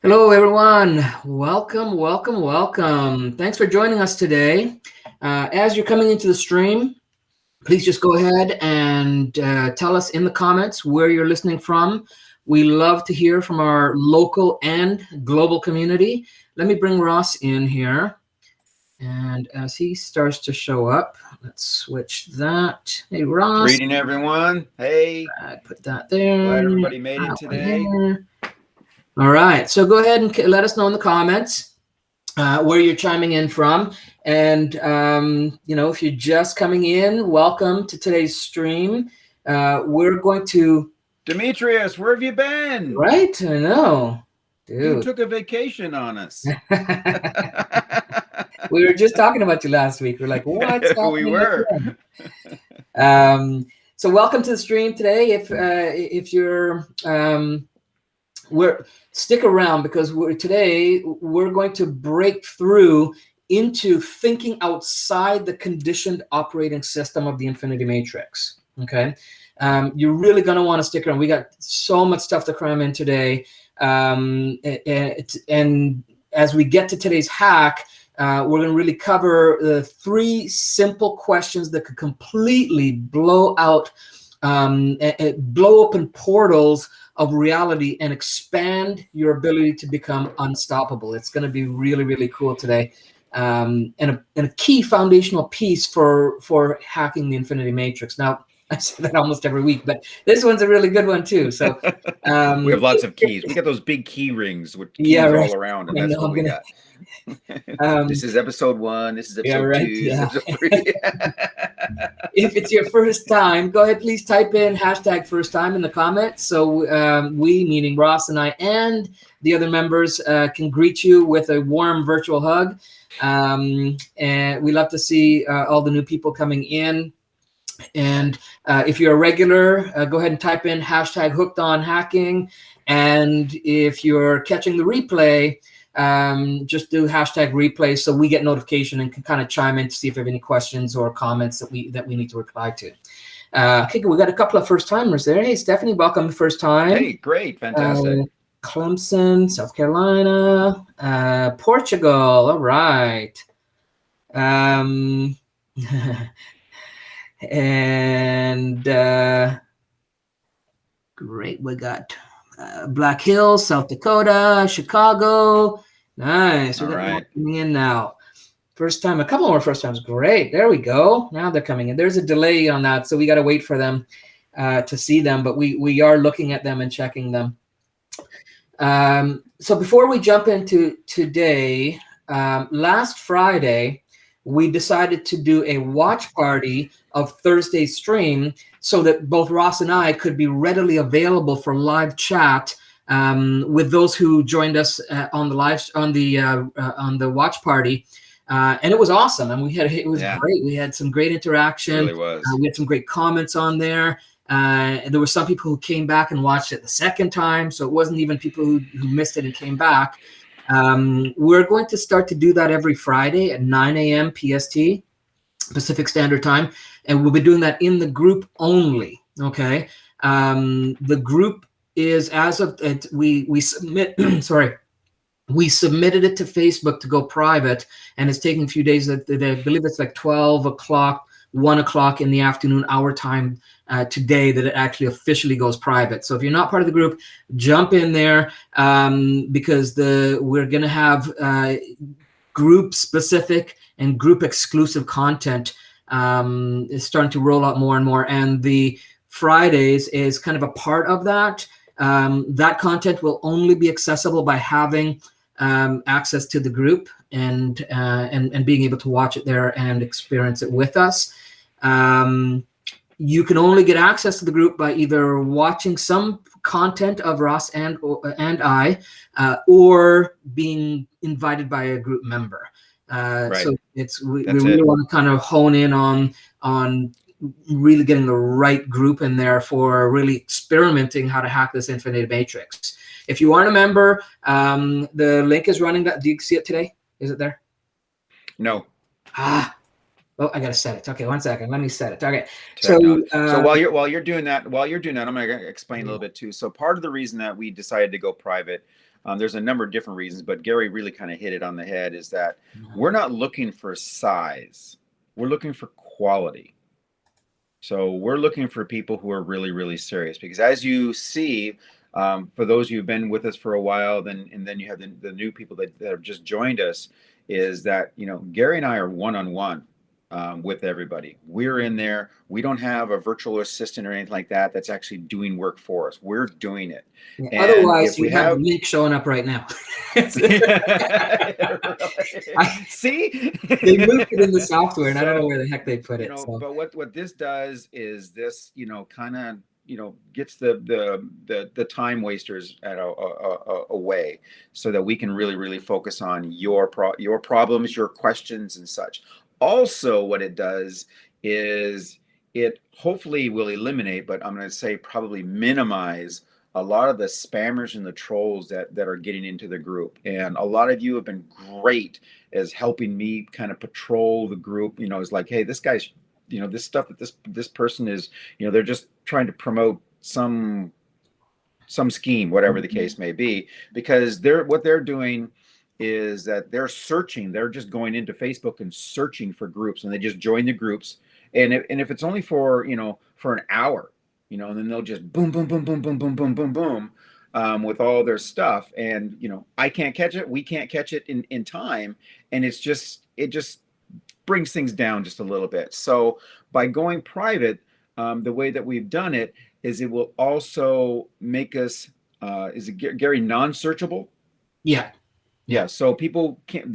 Hello, everyone. Welcome, welcome, welcome. Thanks for joining us today. As you're coming into the stream, please just go ahead and tell us in the comments where you're listening from. We love to hear from our local and global community. Let me bring Ross in here. And as he starts to show up, let's switch that. Hey, Ross. Greeting everyone. Hey. Put that there. Glad everybody made it today. All right. So go ahead and let us know in the comments where you're chiming in from. And, if you're just coming in, welcome to today's stream. We're going to... Demetrius, where have you been? Right? I know. Dude. You took a vacation on us. We were just talking about you last week. We're like, what's happening? We were. So welcome to the stream today. If you're... stick around because today we're going to break through into thinking outside the conditioned operating system of the infinity matrix. Okay, you're really going to want to stick around. We got so much stuff to cram in today, and as we get to today's hack, we're going to really cover the 3 simple questions that could completely blow open portals of reality and expand your ability to become unstoppable. It's going to be really, really cool today, and a key foundational piece for hacking the infinity matrix. Now, I say that almost every week, but this one's a really good one too. So we have lots of keys. We got those big key rings with keys all around, and that's what we got. This is episode 1. This is episode 2. This is episode 3. If it's your first time, go ahead, please type in #first time in the comments. So we, meaning Ross and I and the other members, can greet you with a warm virtual hug. And we love to see all the new people coming in. And if you're a regular, go ahead and type in #HookedOnHacking. And if you're catching the replay, just do #replay so we get notification and can kind of chime in to see if you have any questions or comments that we need to reply to. Okay, we got a couple of first timers there. Hey, Stephanie, welcome to first time. Hey, great, fantastic. Clemson, South Carolina, Portugal. All right. And great, we got Black Hills, South Dakota, Chicago. Nice. We're coming in now. First time, a couple more first times. Great. There we go. Now they're coming in. There's a delay on that, so we got to wait for them to see them, but we are looking at them and checking them. So before we jump into today, last Friday, we decided to do a watch party of Thursday's stream so that both Ross and I could be readily available for live chat with those who joined us on the watch party, and it was awesome. And it was great. We had some great interaction. It really was. We had some great comments on there. And there were some people who came back and watched it the second time, so it wasn't even people who missed it and came back. We're going to start to do that every Friday at 9 a.m. PST, Pacific Standard Time, and we'll be doing that in the group only. Okay, the group is as of we submit. Sorry, we submitted it to Facebook to go private, and it's taking a few days. I believe it's like 12 o'clock, 1 o'clock in the afternoon, our time today, that it actually officially goes private. So if you're not part of the group, jump in there because we're going to have group specific and group exclusive content is starting to roll out more and more. And the Fridays is kind of a part of that. That content will only be accessible by having access to the group and being able to watch it there and experience it with us. You can only get access to the group by either watching some content of Ross and I, or being invited by a group member. Right. So we really want to kind of hone in on really getting the right group in there for really experimenting how to hack this infinite matrix. If you aren't a member, the link is running. Do you see it today? Is it there? No. Oh, I gotta set it. Okay, 1 second. Let me set it. Okay. So while you're doing that, I'm going to explain a little bit too. So part of the reason that we decided to go private, there's a number of different reasons, but Gary really kind of hit it on the head, is that we're not looking for size. We're looking for quality. So we're looking for people who are really, really serious, because as you see, for those who've been with us for a while, and then you have the new people that have just joined us, is that, Gary and I are one-on-one with everybody. We're in there. We don't have a virtual assistant or anything like that that's actually doing work for us. We're doing it. Yeah, and otherwise, you have the link showing up right now. See? They moved it in the software, and I don't know where the heck they put it. But what this does is this, kind of, gets the time wasters away, so that we can really, really focus on your problems, your questions, and such. Also, what it does is it hopefully will eliminate, but I'm going to say probably minimize, a lot of the spammers and the trolls that are getting into the group. And a lot of you have been great as helping me kind of patrol the group. It's like, hey, this guy's, this stuff that this person is, they're just trying to promote some scheme, whatever the case may be, because what they're doing is that they're just going into Facebook and searching for groups, and they just join the groups. And if it's only for, for an hour, and then they'll just boom, boom, boom, boom, boom, boom, boom, boom, boom, with all their stuff. And, I can't catch it. We can't catch it in time. And it just brings things down just a little bit. So by going private, the way that we've done it is it will also make us, is it, Gary, non-searchable? Yeah. Yeah, so people can't,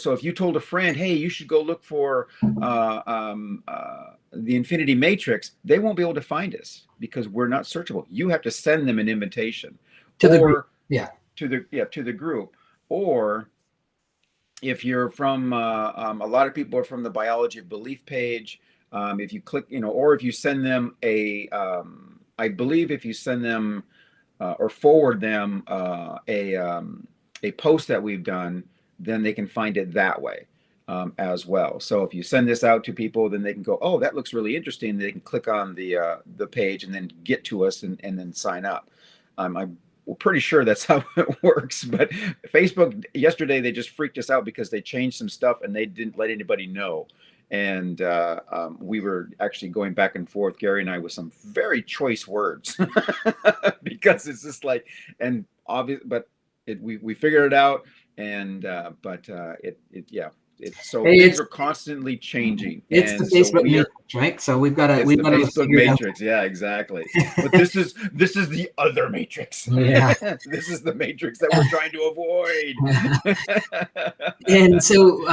so if you told a friend, hey, you should go look for the Infinity Matrix, they won't be able to find us because we're not searchable. You have to send them an invitation to the group. Yeah. To the group. Or if you're from, a lot of people are from the Biology of Belief page. If you click, or if you send them I believe if you send them or forward them a post that we've done, then they can find it that way as well. So if you send this out to people, then they can go, oh, that looks really interesting. They can click on the page and then get to us and then sign up. I'm pretty sure that's how it works. But Facebook yesterday, they just freaked us out because they changed some stuff and they didn't let anybody know. And we were actually going back and forth, Gary and I, with some very choice words because it's just like, and obvious, but we figured it out, and things are constantly changing. It's the Facebook matrix, right? So we've got the Facebook matrix. Yeah, exactly. But this is the other matrix. Yeah. This is the matrix that we're trying to avoid. And so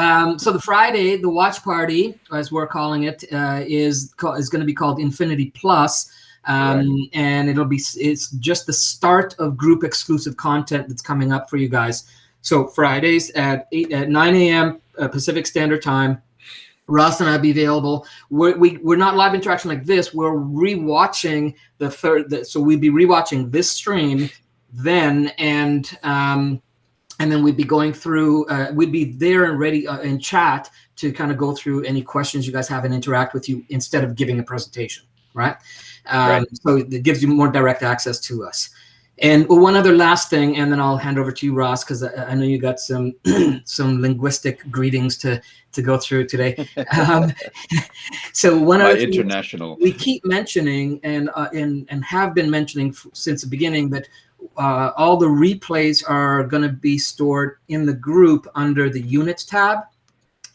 the Friday, the watch party, as we're calling it, is going to be called Infinity Plus. And it's just the start of group exclusive content that's coming up for you guys. So Fridays at 9 a.m. Pacific Standard Time, Ross and I'll be available. We're not live interaction like this. We're rewatching so we'd be rewatching this stream then, and then we'd be going through. We'd be there and ready in chat to kind of go through any questions you guys have and interact with you instead of giving a presentation, right? So it gives you more direct access to us. And one other last thing, and then I'll hand over to you, Ross, because I know you got some some linguistic greetings to go through today. So one of the international we keep mentioning and have been mentioning since the beginning that all the replays are going to be stored in the group under the Units tab.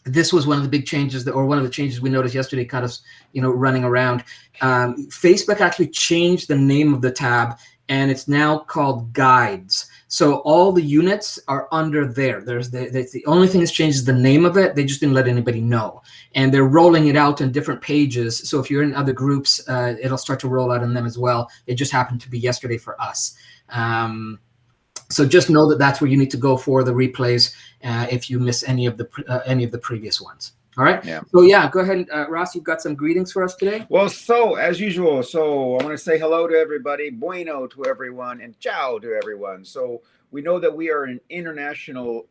This was one of the big changes one of the changes we noticed yesterday, kind of, running around. Facebook actually changed the name of the tab, and it's now called Guides. So all the units are under there. The only thing that's changed is the name of it. They just didn't let anybody know. And they're rolling it out on different pages. So if you're in other groups, it'll start to roll out on them as well. It just happened to be yesterday for us. So just know that that's where you need to go for the replays if you miss any of the previous ones. All right. Yeah. So yeah, go ahead, Ross. You've got some greetings for us today. Well, so as usual, so I want to say hello to everybody, bueno to everyone, and ciao to everyone. So we know that we are an international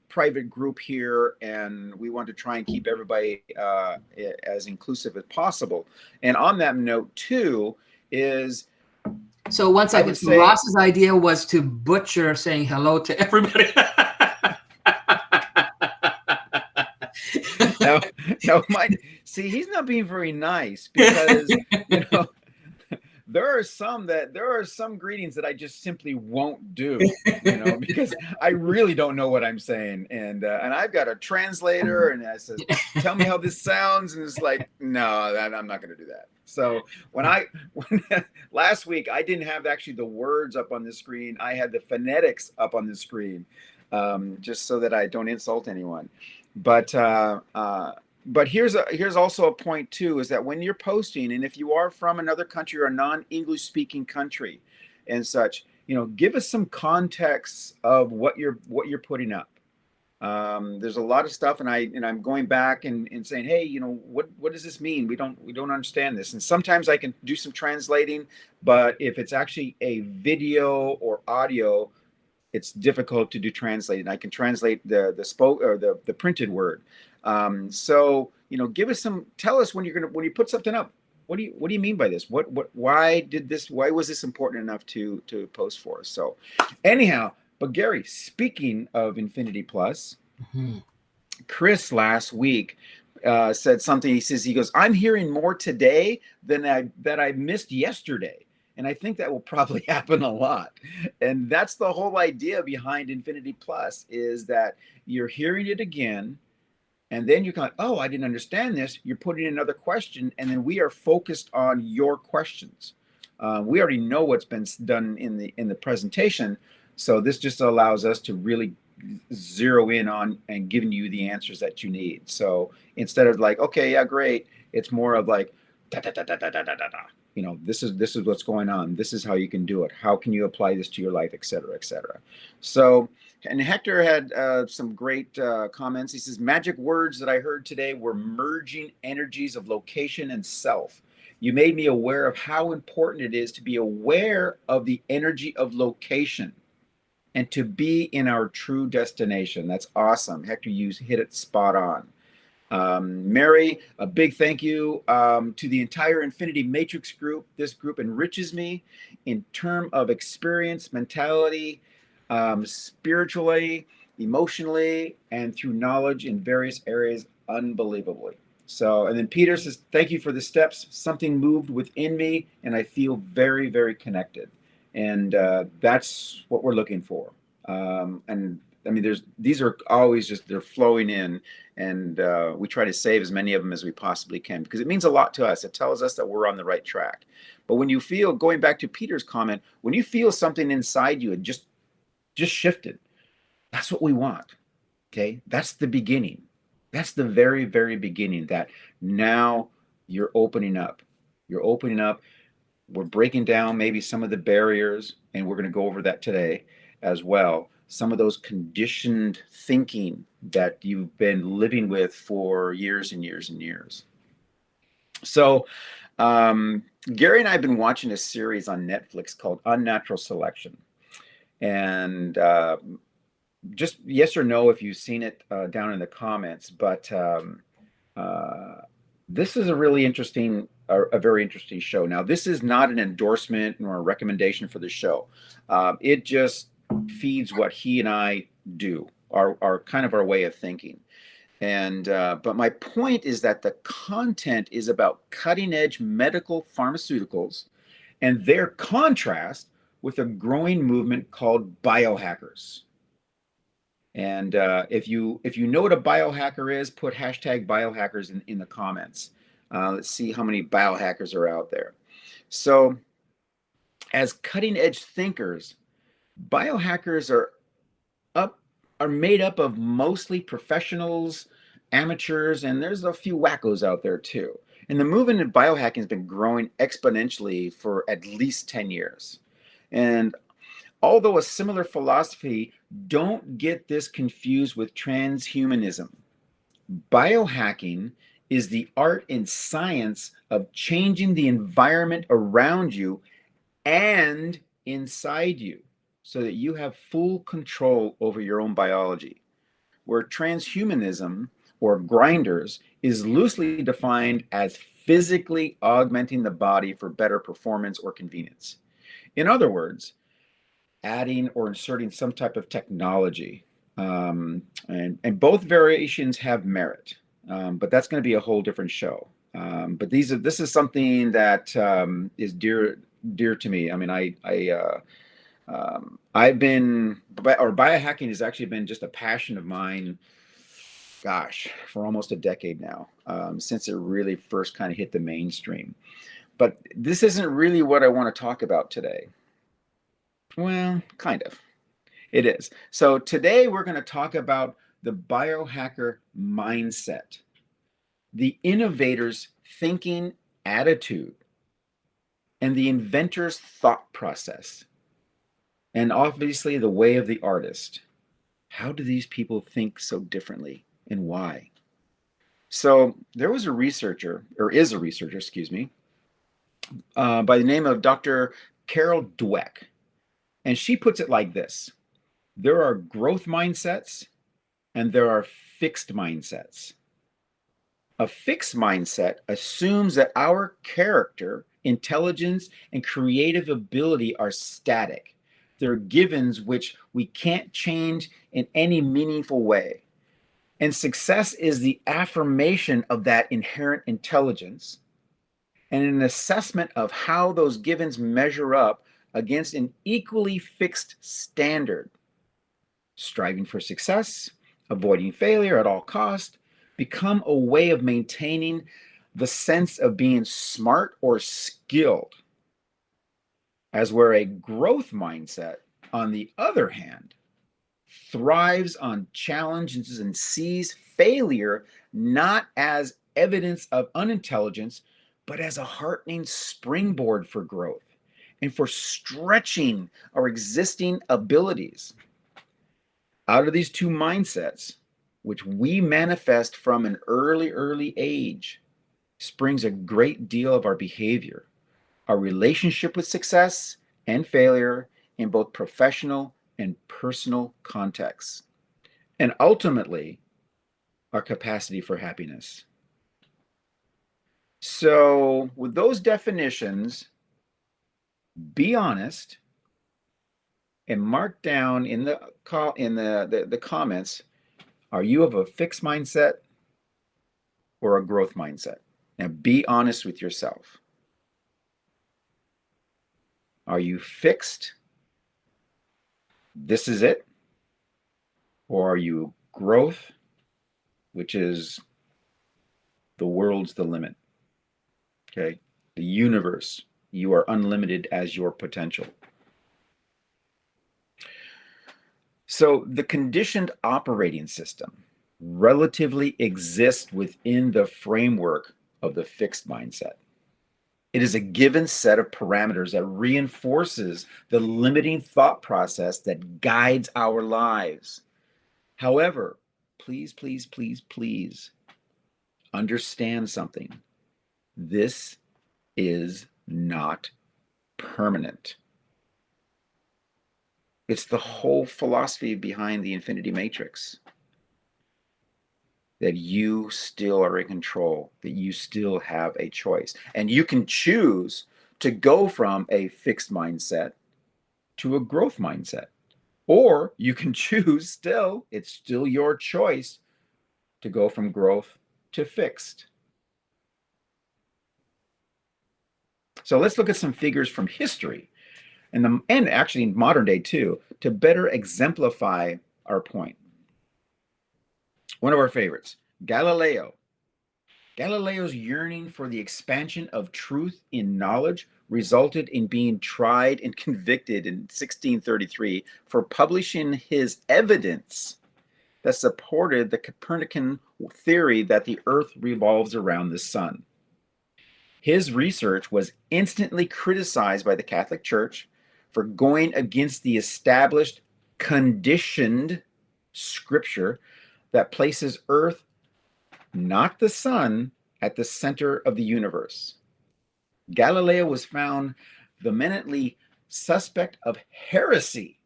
private group here, and we want to try and keep everybody as inclusive as possible. And on that note, too, is so one I second. would So say Ross's idea was to butcher saying hello to everybody. no, no, Mike. See, he's not being very nice because you know there are some greetings that I just simply won't do, because I really don't know what I'm saying, and I've got a translator, and I says, "Tell me how this sounds," and it's like, no, I'm not going to do that. So when last week I didn't have actually the words up on the screen, I had the phonetics up on the screen, just so that I don't insult anyone. But here's also a point too, is that when you're posting, and if you are from another country or a non-English speaking country and such, give us some context of what you're putting up. There's a lot of stuff, and I'm going back and saying, hey, what does this mean? We don't understand this. And sometimes I can do some translating, but if it's actually a video or audio, it's difficult to do translating. I can translate the spoke or the printed word. So tell us when you put something up. What do you mean by this? Why was this important enough to post for us? So anyhow, but Gary, speaking of Infinity Plus, Chris last week said something. He goes, I'm hearing more today than I missed yesterday. And I think that will probably happen a lot. And that's the whole idea behind Infinity Plus, is that you're hearing it again. And then you're going, oh, I didn't understand this. You're putting in another question. And then we are focused on your questions. We already know what's been done in the presentation. So this just allows us to really zero in on and giving you the answers that you need. So instead of like, okay, yeah, great, it's more of like, da, da, da, da, da, da, da, da. This is what's going on. This is how you can do it. How can you apply this to your life, et cetera, et cetera. So, and Hector had some great comments. He says, magic words that I heard today were merging energies of location and self. You made me aware of how important it is to be aware of the energy of location and to be in our true destination. That's awesome. Hector, you hit it spot on. Mary, a big thank you to the entire Infinity Matrix group. This group enriches me in terms of experience, mentality, spiritually, emotionally, and through knowledge in various areas unbelievably. So, and then Peter says, thank you for the steps. Something moved within me, and I feel very, very connected. And that's what we're looking for. And I mean, these are always just, they're flowing in, and we try to save as many of them as we possibly can, because it means a lot to us. It tells us that we're on the right track. But when you feel, going back to Peter's comment, when you feel something inside you, it just shifted, that's what we want. Okay, that's the beginning. That's the very, very beginning, that now you're opening up. You're opening up. We're breaking down maybe some of the barriers, and we're going to go over that today as well. Some of those conditioned thinking that you've been living with for years and years and years. So Gary and I have been watching a series on Netflix called Unnatural Selection. And just yes or no if you've seen it down in the comments. But this is a really interesting, a very interesting show. Now, this is not an endorsement nor a recommendation for the show. It just feeds what he and I do, our kind of our way of thinking. And but my point is that the content is about cutting edge medical pharmaceuticals and their contrast with a growing movement called biohackers. And if you know what a biohacker is, put hashtag biohackers in the comments. Let's see how many biohackers are out there. So as cutting edge thinkers, biohackers are made up of mostly professionals, amateurs, and there's a few wackos out there too. And the movement in biohacking has been growing exponentially for at least 10 years. And although a similar philosophy, don't get this confused with transhumanism. Biohacking is the art and science of changing the environment around you and inside you so that you have full control over your own biology. Where transhumanism or grinders is loosely defined as physically augmenting the body for better performance or convenience. In other words, adding or inserting some type of technology. And both variations have merit, but that's going to be a whole different show. But this is something that is dear to me. I mean, I've been, or biohacking has actually been just a passion of mine, gosh, for almost a decade now, since it really first kind of hit the mainstream. But this isn't really what I want to talk about today. Well, kind of. It is. So today we're going to talk about the biohacker mindset, the innovator's thinking attitude, and the inventor's thought process, and obviously the way of the artist. How do these people think so differently and why? So there was a researcher, or is a researcher, excuse me, by the name of Dr. Carol Dweck. And she puts it like this: there are growth mindsets and there are fixed mindsets. A fixed mindset assumes that our character, intelligence, and creative ability are static. They're givens which we can't change in any meaningful way. And success is the affirmation of that inherent intelligence and an assessment of how those givens measure up against an equally fixed standard. Striving for success, avoiding failure at all costs, become a way of maintaining the sense of being smart or skilled. As where a growth mindset, on the other hand, thrives on challenges and sees failure not as evidence of unintelligence, but as a heartening springboard for growth and for stretching our existing abilities. Out of these two mindsets, which we manifest from an early age, springs a great deal of our behavior, our relationship with success and failure in both professional and personal contexts, and ultimately, our capacity for happiness. So, with those definitions, be honest and mark down in the comments, are you of a fixed mindset or a growth mindset? Now be honest with yourself. Are you fixed? This is it? Or are you growth, which is the world's the limit? Okay? The universe. You are unlimited as your potential. So the conditioned operating system relatively exists within the framework of the fixed mindset. It is a given set of parameters that reinforces the limiting thought process that guides our lives. However, please understand something. This is not permanent. It's the whole philosophy behind the infinity matrix. That you still are in control, that you still have a choice. And you can choose to go from a fixed mindset to a growth mindset. Or you can choose it's still your choice to go from growth to fixed. So let's look at some figures from history and actually in modern day too, to better exemplify our point. One of our favorites, Galileo. Galileo's yearning for the expansion of truth in knowledge resulted in being tried and convicted in 1633 for publishing his evidence that supported the Copernican theory that the Earth revolves around the sun. His research was instantly criticized by the Catholic Church for going against the established conditioned scripture that places Earth not the sun, at the center of the universe. Galileo was found vehemently suspect of heresy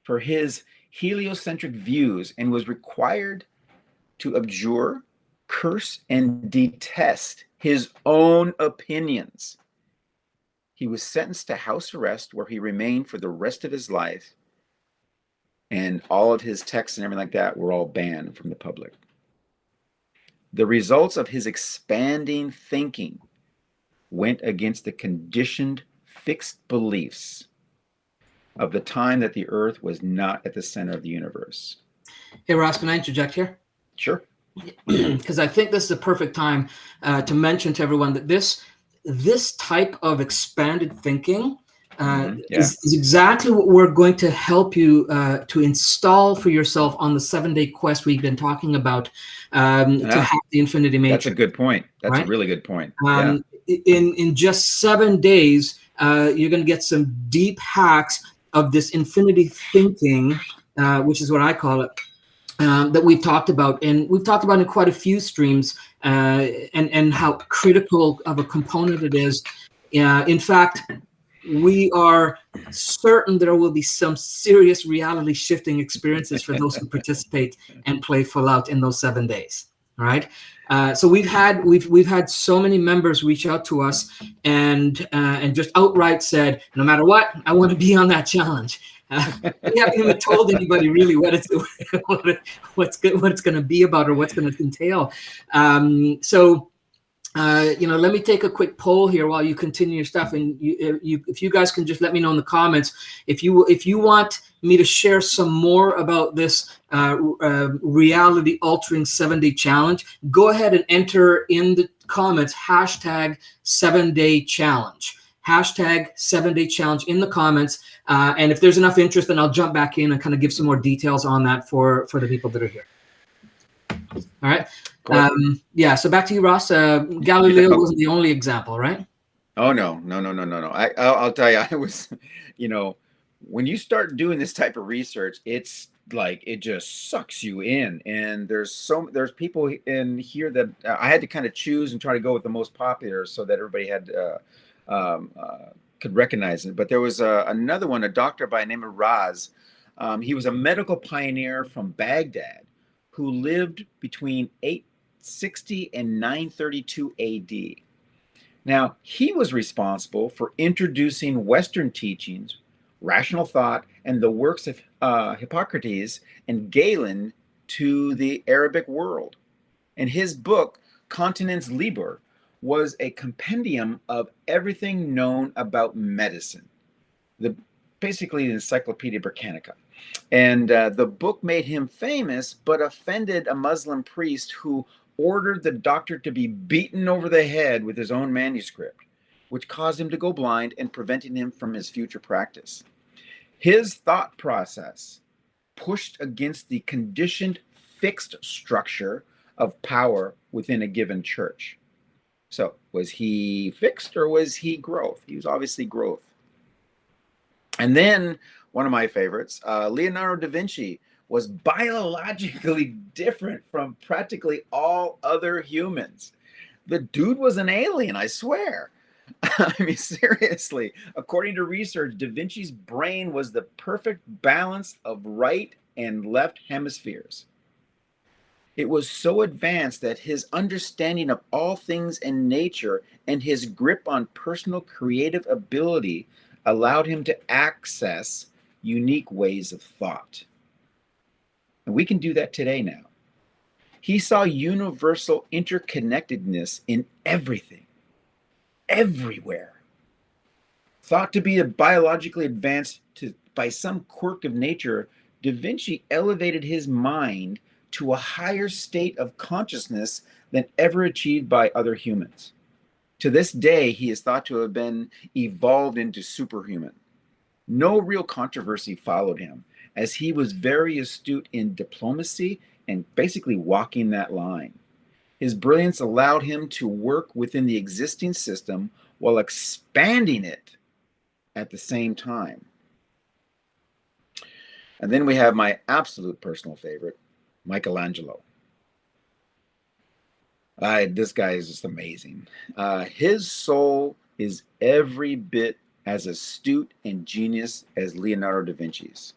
for his heliocentric views and was required to abjure, curse, and detest his own opinions. He was sentenced to house arrest, where he remained for the rest of his life, and all of his texts and everything like that were all banned from the public. The results of his expanding thinking went against the conditioned, fixed beliefs of the time that the earth was not at the center of the universe. Hey, Ross, can I interject here? Sure. Because I think this is a perfect time to mention to everyone that this type of expanded thinking is exactly what we're going to help you to install for yourself on the 7-day quest we've been talking about to have the infinity matrix. That's a good point. That's right? A really good point. In just 7 days, you're going to get some deep hacks of this infinity thinking, which is what I call it. That we've talked about, and we've talked about in quite a few streams, and how critical of a component it is. In fact, we are certain there will be some serious reality shifting experiences for those who participate and play full out in those 7 days. All right. So we've had so many members reach out to us and just outright said, no matter what, I want to be on that challenge. We haven't even told anybody really what it's going to be about or what's going to entail. Let me take a quick poll here while you continue your stuff, and if you guys can just let me know in the comments if you want me to share some more about this reality altering 7-day challenge. Go ahead and enter in the comments hashtag 7-day challenge. Hashtag 7-day challenge in the comments. And if there's enough interest, then I'll jump back in and kind of give some more details on that for the people that are here. All right. Cool. So back to you, Ross. Galileo wasn't the only example, right? Oh, no. I'll tell you, I was, when you start doing this type of research, it's like it just sucks you in. And there's people in here that I had to kind of choose and try to go with the most popular so that everybody had could recognize it. But there was another one, a doctor by the name of Raz. He was a medical pioneer from Baghdad who lived between 860 and 932 AD. Now, he was responsible for introducing Western teachings, rational thought, and the works of Hippocrates and Galen to the Arabic world. And his book, Continens Liber, was a compendium of everything known about medicine, basically the Encyclopedia Britannica. And the book made him famous, but offended a Muslim priest who ordered the doctor to be beaten over the head with his own manuscript, which caused him to go blind and preventing him from his future practice. His thought process pushed against the conditioned, fixed structure of power within a given church. So was he fixed or was he growth? He was obviously growth. And then one of my favorites, Leonardo da Vinci, was biologically different from practically all other humans. The dude was an alien, I swear. I mean, seriously, according to research, Da Vinci's brain was the perfect balance of right and left hemispheres. It was so advanced that his understanding of all things in nature and his grip on personal creative ability allowed him to access unique ways of thought. And we can do that today now. He saw universal interconnectedness in everything, everywhere. Thought to be biologically advanced by some quirk of nature, Da Vinci elevated his mind to a higher state of consciousness than ever achieved by other humans. To this day, he is thought to have been evolved into superhuman. No real controversy followed him, as he was very astute in diplomacy and basically walking that line. His brilliance allowed him to work within the existing system while expanding it at the same time. And then we have my absolute personal favorite, Michelangelo. This guy is just amazing. His soul is every bit as astute and genius as Leonardo da Vinci's.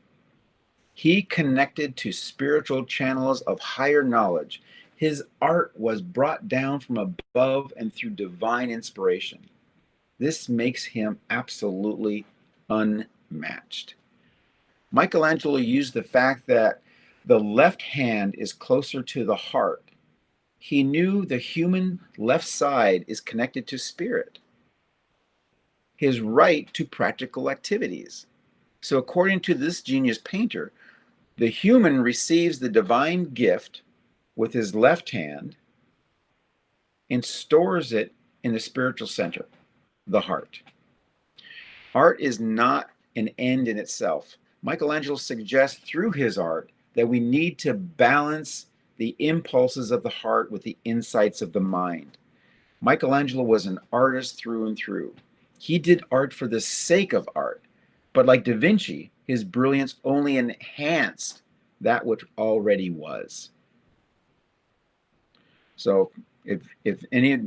He connected to spiritual channels of higher knowledge. His art was brought down from above and through divine inspiration. This makes him absolutely unmatched. Michelangelo used the fact that the left hand is closer to the heart. He knew the human left side is connected to spirit, his right to practical activities. So, according to this genius painter, the human receives the divine gift with his left hand and stores it in the spiritual center, the heart. Art is not an end in itself. Michelangelo suggests through his art that we need to balance the impulses of the heart with the insights of the mind. Michelangelo was an artist through and through. He did art for the sake of art, but like Da Vinci, his brilliance only enhanced that which already was. So, if any of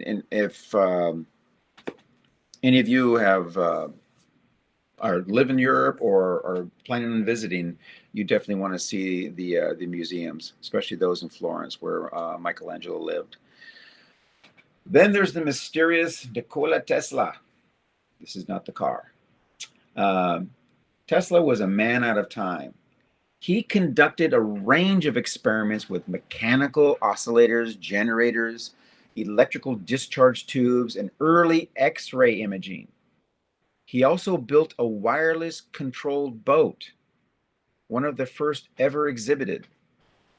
you have are live in Europe or are planning on visiting, you definitely want to see the museums, especially those in Florence where Michelangelo lived. Then there's the mysterious Nikola Tesla. This is not the car. Tesla was a man out of time. He conducted a range of experiments with mechanical oscillators, generators, electrical discharge tubes, and early X-ray imaging. He also built a wireless controlled boat, one of the first ever exhibited.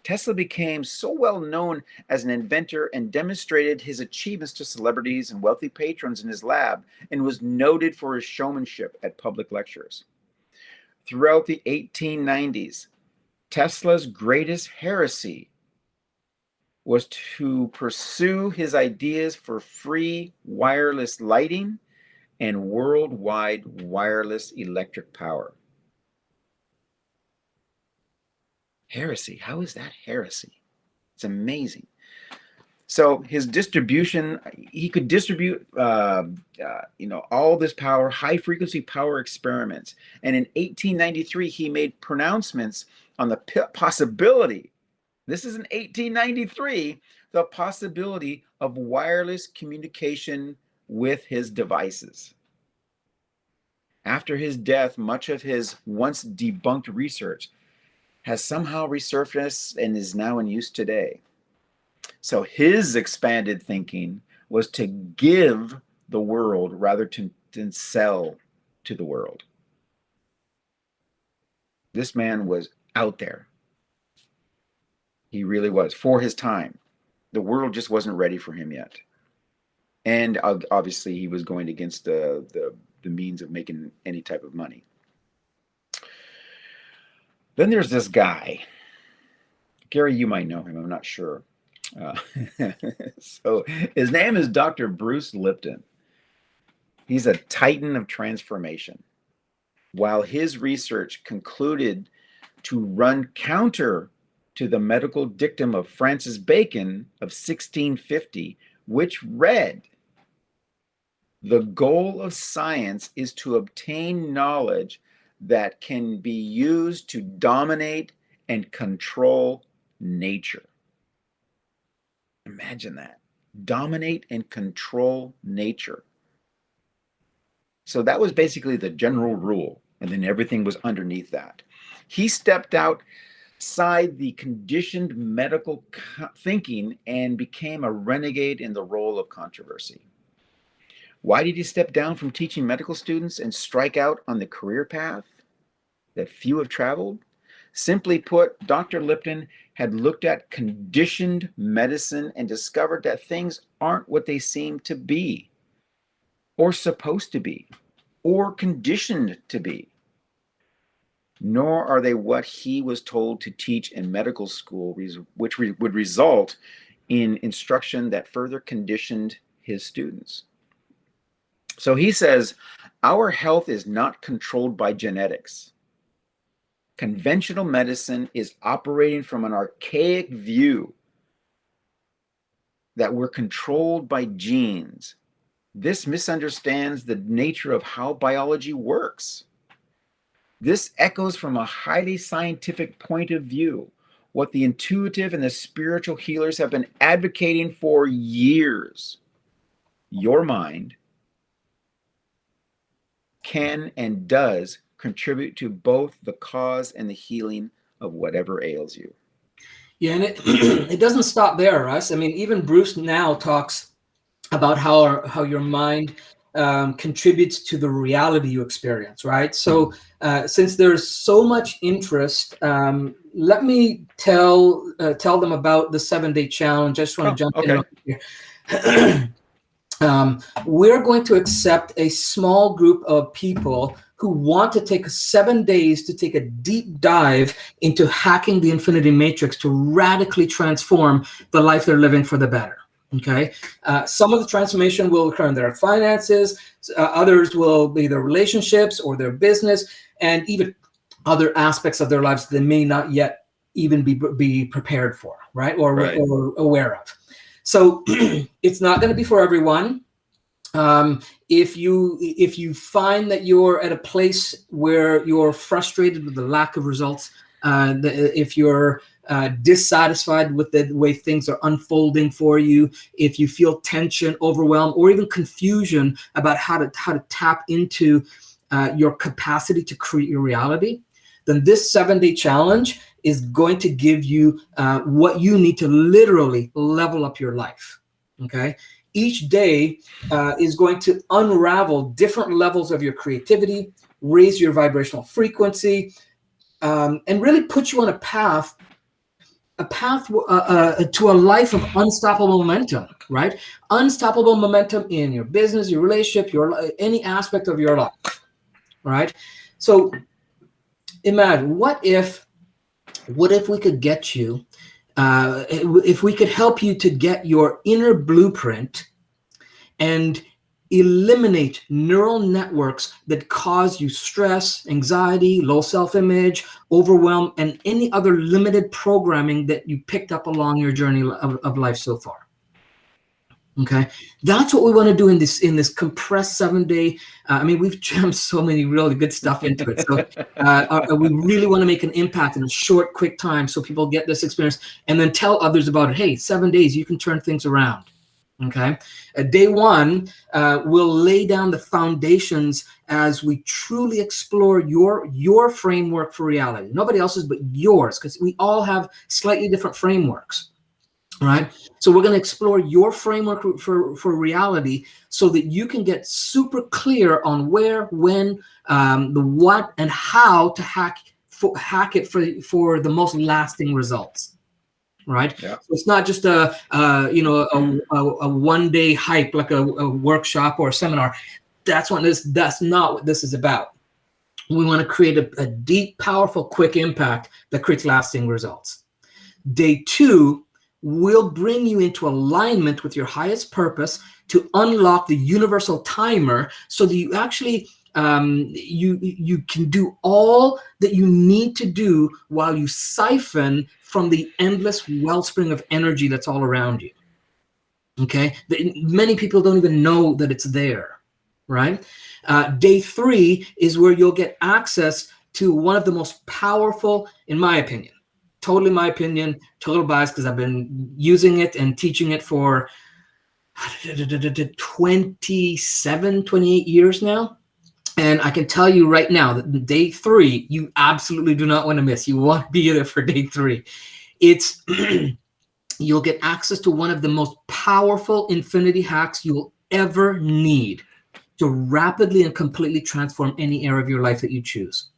Tesla became so well known as an inventor and demonstrated his achievements to celebrities and wealthy patrons in his lab, and was noted for his showmanship at public lectures. Throughout the 1890s, Tesla's greatest heresy was to pursue his ideas for free wireless lighting and worldwide wireless electric power. Heresy. How is that heresy? It's amazing. So his distribution, he could distribute, all this power, high frequency power experiments. And in 1893, he made pronouncements on the possibility. This is in 1893, the possibility of wireless communication with his devices. After his death, much of his once debunked research has somehow resurfaced and is now in use today. So his expanded thinking was to give the world rather than sell to the world. This man was out there. He really was for his time. The world just wasn't ready for him yet. And obviously he was going against the means of making any type of money. Then there's this guy. Gary, you might know him. I'm not sure. So his name is Dr. Bruce Lipton. He's a titan of transformation. While his research concluded to run counter to the medical dictum of Francis Bacon of 1650, which read, "The goal of science is to obtain knowledge that can be used to dominate and control nature." Imagine that. Dominate and control nature. So that was basically the general rule, and then everything was underneath that. He stepped outside the conditioned medical thinking and became a renegade in the role of controversy. Why did he step down from teaching medical students and strike out on the career path that few have traveled? Simply put, Dr. Lipton had looked at conditioned medicine and discovered that things aren't what they seem to be, or supposed to be, or conditioned to be. Nor are they what he was told to teach in medical school, which would result in instruction that further conditioned his students. So he says, our health is not controlled by genetics. Conventional medicine is operating from an archaic view that we're controlled by genes. This misunderstands the nature of how biology works. This echoes from a highly scientific point of view, what the intuitive and the spiritual healers have been advocating for years. Your mind can and does contribute to both the cause and the healing of whatever ails you. Yeah, and it doesn't stop there, Russ. I mean, even Bruce now talks about how your mind contributes to the reality you experience, right? So since there's so much interest, let me tell them about the 7-day challenge. I just want to jump in here. We're going to accept a small group of people who want to take 7 days to take a deep dive into hacking the infinity matrix to radically transform the life they're living for the better. Okay. Some of the transformation will occur in their finances. Others will be their relationships or their business, and even other aspects of their lives they may not yet even be prepared for, right? Or aware of. So it's not going to be for everyone. If you find that you're at a place where you're frustrated with the lack of results, if you're dissatisfied with the way things are unfolding for you, if you feel tension, overwhelm, or even confusion about how to tap into your capacity to create your reality, then this 7-day challenge is going to give you what you need to literally level up your life. Okay. Each day is going to unravel different levels of your creativity, raise your vibrational frequency, and really put you on a path to a life of unstoppable momentum, right? Unstoppable momentum in your business, your relationship, any aspect of your life, right? So imagine, what if we could get you, if we could help you to get your inner blueprint and eliminate neural networks that cause you stress, anxiety, low self-image, overwhelm, and any other limited programming that you picked up along your journey of life so far. Okay, that's what we want to do in this compressed 7-day. I mean, we've jammed so many really good stuff into it. So we really want to make an impact in a short, quick time so people get this experience and then tell others about it. Hey, 7 days, you can turn things around. Okay, day one, we'll lay down the foundations as we truly explore your framework for reality. Nobody else's but yours, because we all have slightly different frameworks. Right. So we're going to explore your framework for reality so that you can get super clear on where, when, the what, and how to hack it for the most lasting results. Right. Yeah. So it's not just a 1-day hype, like a workshop or a seminar. That's not what this is about. We want to create a deep, powerful, quick impact that creates lasting results. Day 2, will bring you into alignment with your highest purpose to unlock the universal timer so that you actually you can do all that you need to do while you siphon from the endless wellspring of energy that's all around you. Okay, many people don't even know that it's there, right? Day 3 is where you'll get access to one of the most powerful, in my opinion, totally my opinion, total bias, because I've been using it and teaching it for 28 years now. And I can tell you right now that day 3, you absolutely do not want to miss. You want to be there for day 3. It's you'll get access to one of the most powerful infinity hacks you'll ever need to rapidly and completely transform any area of your life that you choose.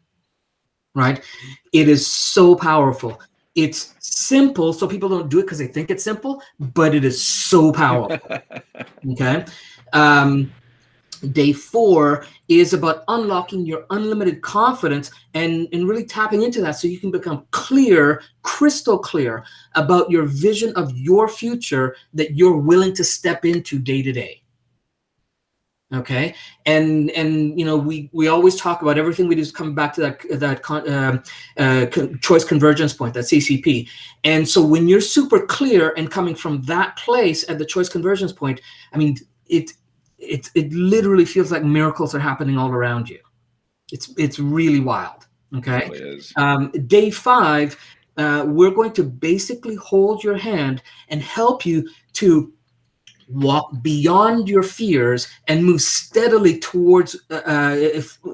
Right? It is so powerful. It's simple, so people don't do it because they think it's simple, but it is so powerful. Okay. Day 4 is about unlocking your unlimited confidence and really tapping into that so you can become clear, crystal clear about your vision of your future that you're willing to step into day to day. Okay, and you know, we always talk about everything we do is coming back to that choice convergence point, that CCP. And so when you're super clear and coming from that place at the choice convergence point, I mean, it literally feels like miracles are happening all around you. It's really wild. Okay, It really is. Day 5, we're going to basically hold your hand and help you to walk beyond your fears and move steadily towards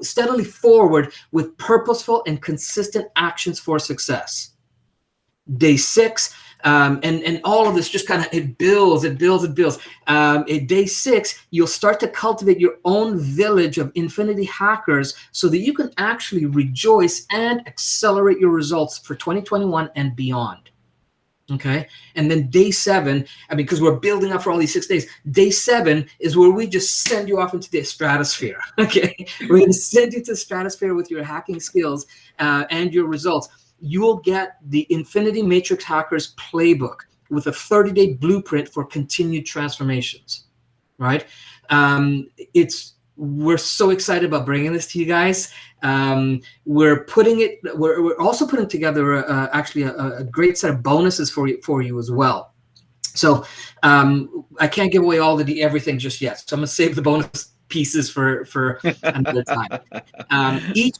steadily forward with purposeful and consistent actions for success. Day 6, and all of this just kind of, it builds. At day 6, you'll start to cultivate your own village of infinity hackers so that you can actually rejoice and accelerate your results for 2021 and beyond. Okay, and then day 7, I mean, because we're building up for all these 6 days, day 7 is where we just send you off into the stratosphere. Okay, we're going to send you to the stratosphere with your hacking skills and your results. You will get the Infinity Matrix Hackers playbook with a 30-day blueprint for continued transformations. Right? We're so excited about bringing this to you guys. We're also putting together actually a great set of bonuses for you as well. So I can't give away everything just yet. So I'm gonna save the bonus pieces for another time. Each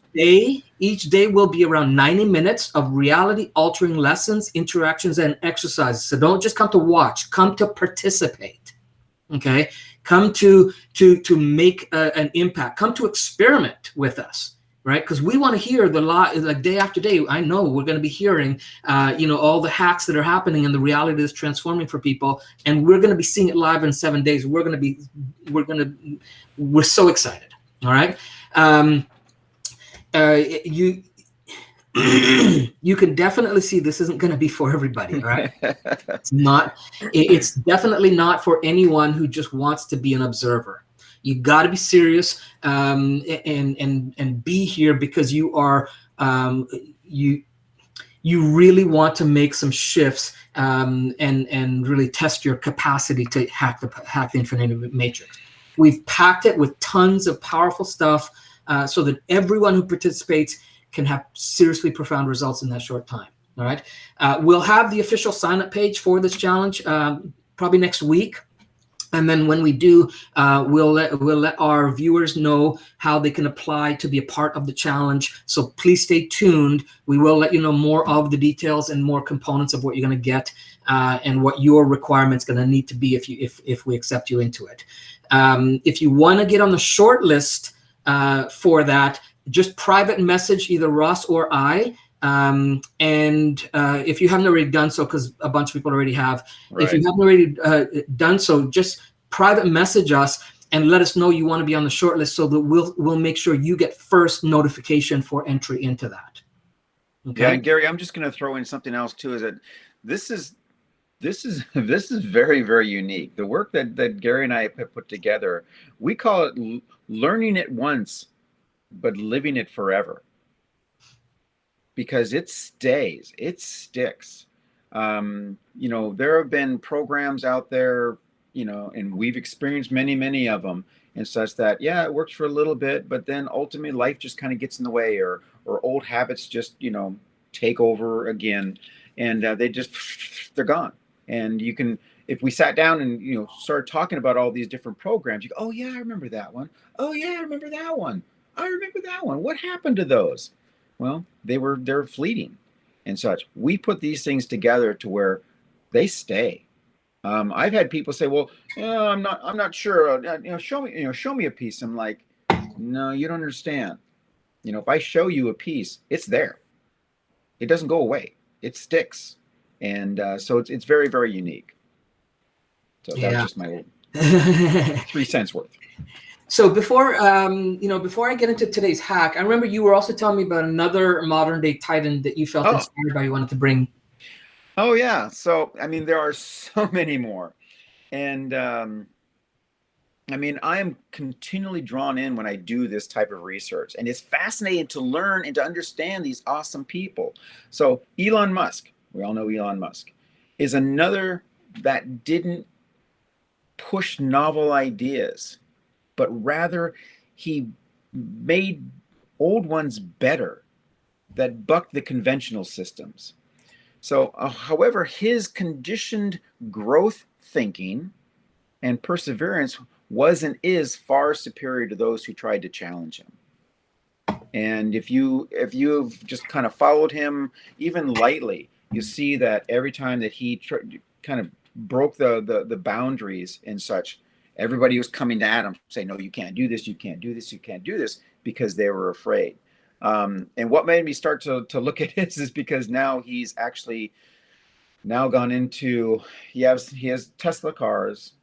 day will be around 90 minutes of reality altering lessons, interactions, and exercises. So don't just come to watch, come to participate. Okay, come to make an impact, come to experiment with us, right? Because we want to hear like day after day. I know we're going to be hearing all the hacks that are happening and the reality that's transforming for people, and we're going to be seeing it live in 7 days. We're so excited. All right. You can definitely see this isn't going to be for everybody. All right. It's definitely not for anyone who just wants to be an observer. You got to be serious and be here because you are you really want to make some shifts and really test your capacity to hack the Infinity Matrix. We've packed it with tons of powerful stuff so that everyone who participates can have seriously profound results in that short time. All right. We'll have the official sign-up page for this challenge probably next week. And then when we do, we'll let our viewers know how they can apply to be a part of the challenge. So please stay tuned. We will let you know more of the details and more components of what you're going to get and what your requirements going to need to be if we accept you into it. If you want to get on the short list for that, just private message either Ross or I. And if you haven't already done so, because a bunch of people already have, right. If you haven't already done so, just private message us and let us know you want to be on the short list so that we'll make sure you get first notification for entry into that. Okay. Yeah, and Gary, I'm just going to throw in something else too, is that this is very, very unique. The work that Gary and I have put together, we call it learning it once, but living it forever. Because it stays, it sticks. There have been programs out there, and we've experienced many of them, and such that, yeah, it works for a little bit, but then ultimately life just kind of gets in the way, or old habits just, take over again, and they're gone. And you can, if we sat down and, started talking about all these different programs, you go, oh yeah, I remember that one. Oh yeah, I remember that one. I remember that one. What happened to those? Well, they're fleeting and such. We put these things together to where they stay. I've had people say, "Well, I'm not sure. Show me a piece." I'm like, "No, you don't understand. If I show you a piece, it's there. It doesn't go away. It sticks." And so it's very, very unique. So that's just my 3 cents worth. So before I get into today's hack, I remember you were also telling me about another modern day titan that you felt inspired by, you wanted to bring. Oh yeah. So, there are so many more. And, I am continually drawn in when I do this type of research, and it's fascinating to learn and to understand these awesome people. So Elon Musk, we all know Elon Musk, is another that didn't push novel ideas. but rather he made old ones better that bucked the conventional systems. So, however, his conditioned growth thinking and perseverance was and is far superior to those who tried to challenge him. And if you've just kind of followed him even lightly, you see that every time that he kind of broke the boundaries and such, everybody was coming at him saying, no, you can't do this, you can't do this, you can't do this, because they were afraid. And what made me start to look at this is because now he's actually now gone into, he has Tesla cars,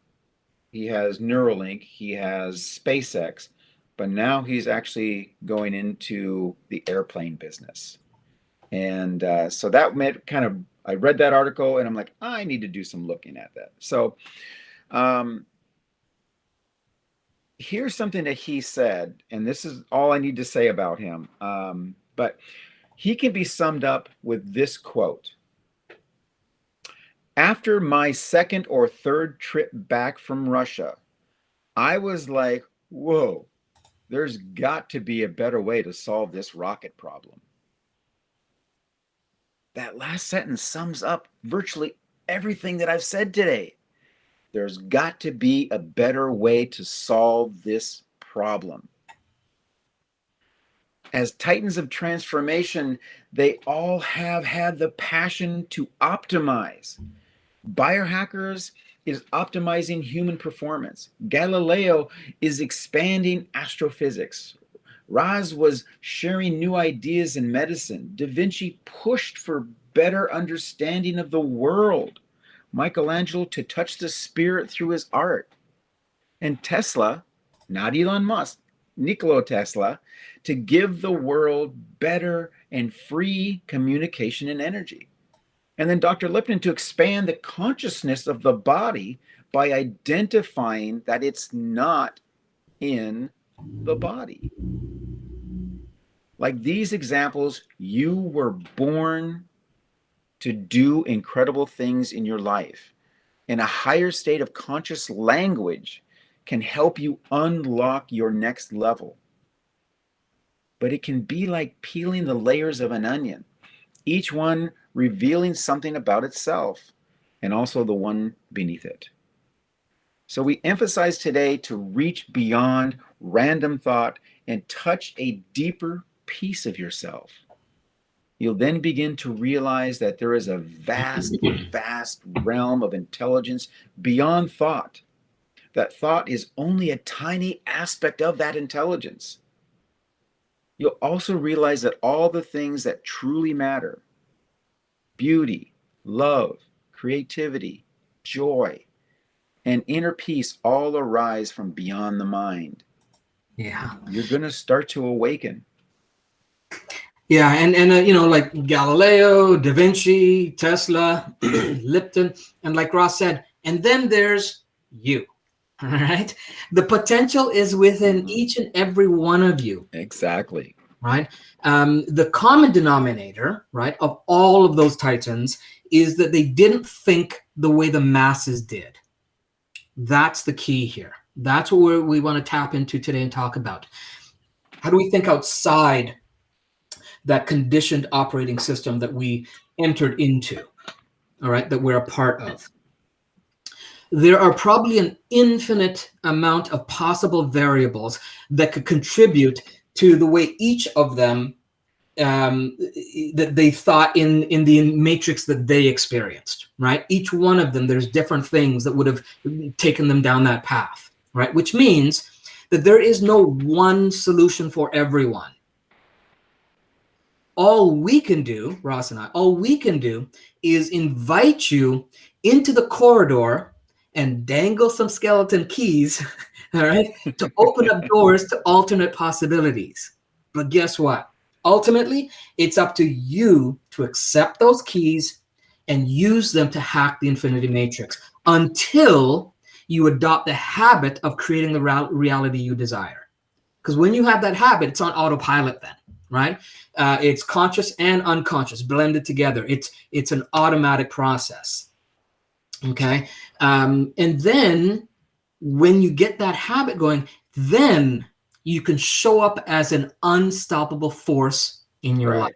he has Neuralink, he has SpaceX, but now he's actually going into the airplane business. And so that made kind of, I read that article and I'm like, I need to do some looking at that. So here's something that he said, and this is all I need to say about him. But he can be summed up with this quote. After my second or third trip back from Russia, I was like, whoa, there's got to be a better way to solve this rocket problem. That last sentence sums up virtually everything that I've said today. There's got to be a better way to solve this problem. As titans of transformation, they all have had the passion to optimize. Biohackers is optimizing human performance. Galileo is expanding astrophysics. Raz was sharing new ideas in medicine. Da Vinci pushed for better understanding of the world. Michelangelo to touch the spirit through his art. And Tesla, not Elon Musk, Nikola Tesla, to give the world better and free communication and energy. And then Dr. Lipton to expand the consciousness of the body by identifying that it's not in the body. Like these examples, you were born to do incredible things in your life. And a higher state of conscious language can help you unlock your next level. But it can be like peeling the layers of an onion, each one revealing something about itself and also the one beneath it. So we emphasize today to reach beyond random thought and touch a deeper piece of yourself. You'll then begin to realize that there is a vast, vast realm of intelligence beyond thought. That thought is only a tiny aspect of that intelligence. You'll also realize that all the things that truly matter, beauty, love, creativity, joy, and inner peace all arise from beyond the mind. Yeah. You're going to start to awaken. Yeah, and like Galileo, Da Vinci, Tesla, Lipton, and like Ross said, and then there's you. All right. The potential is within each and every one of you. Exactly. Right. The common denominator, right, of all of those titans is that they didn't think the way the masses did. That's the key here. That's what we want to tap into today and talk about. How do we think outside that conditioned operating system that we entered into, all right, that we're a part of? There are probably an infinite amount of possible variables that could contribute to the way each of them that they thought in the matrix that they experienced, right? Each one of them, there's different things that would have taken them down that path, right? Which means that there is no one solution for everyone. All we can do, Ross and I, all we can do is invite you into the corridor and dangle some skeleton keys, all right, to open up doors to alternate possibilities. But guess what? Ultimately, it's up to you to accept those keys and use them to hack the infinity matrix until you adopt the habit of creating the reality you desire. Because when you have that habit, it's on autopilot then, right? It's conscious and unconscious blended together. It's an automatic process. Okay. And then when you get that habit going, then you can show up as an unstoppable force in your life.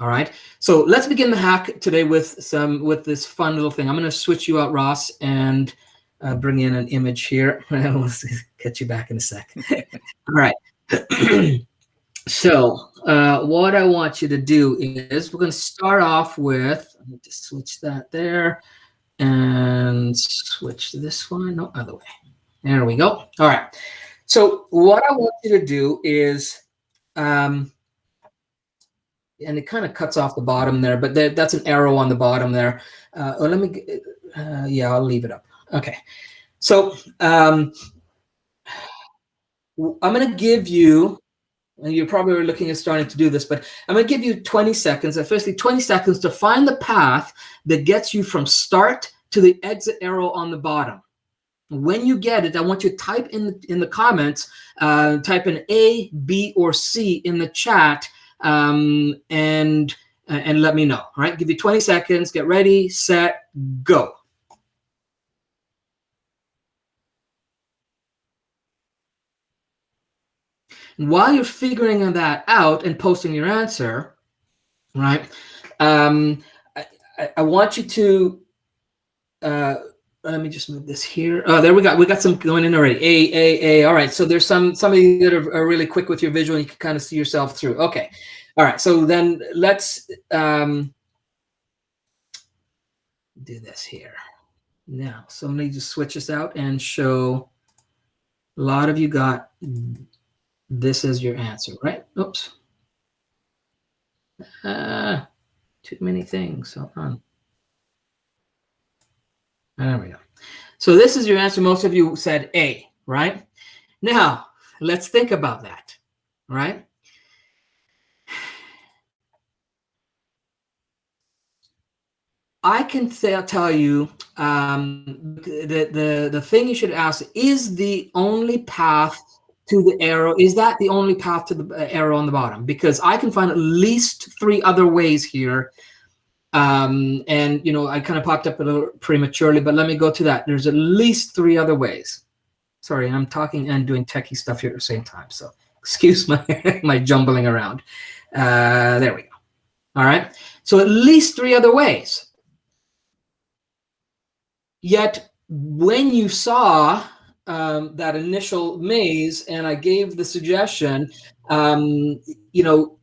All right. So let's begin the hack today with this fun little thing. I'm going to switch you out, Ross, and bring in an image here. We'll get you back in a sec. All right. So what I want you to do is we're going to start off with, let me just switch that there and switch this one. No, other way. There we go. All right. So what I want you to do is, and it kind of cuts off the bottom there, but that's an arrow on the bottom there. Let me, yeah, I'll leave it up. Okay. So I'm going to give you, and you're probably looking at starting to do this, but I'm going to give you 20 seconds, firstly 20 seconds to find the path that gets you from start to the exit arrow on the bottom. When you get it, I want you to type in the comments, type in A, B, or C in the chat, and let me know. All right, give you 20 seconds. Get ready, set, go. And while you're figuring that out and posting your answer, right? I want you to. Let me just move this here. Oh, there we got some going in already. A. All right. So there's some of you that are really quick with your visual. You can kind of see yourself through. Okay. All right. So then let's do this here. Now, so let me just switch this out and show. A lot of you got this as your answer, right? Oops. Too many things. Hold on. There we go. So this is your answer. Most of you said A, right? Now, let's think about that, right? I can tell you the thing you should ask, is the only path to the arrow, is that the only path to the arrow on the bottom? Because I can find at least 3 other ways here. And, you know, I kind of popped up a little prematurely, but let me go to that. There's at least 3 other ways. Sorry, I'm talking and doing techie stuff here at the same time. So excuse my jumbling around. There we go. All right. So at least 3 other ways. Yet when you saw that initial maze and I gave the suggestion, you know,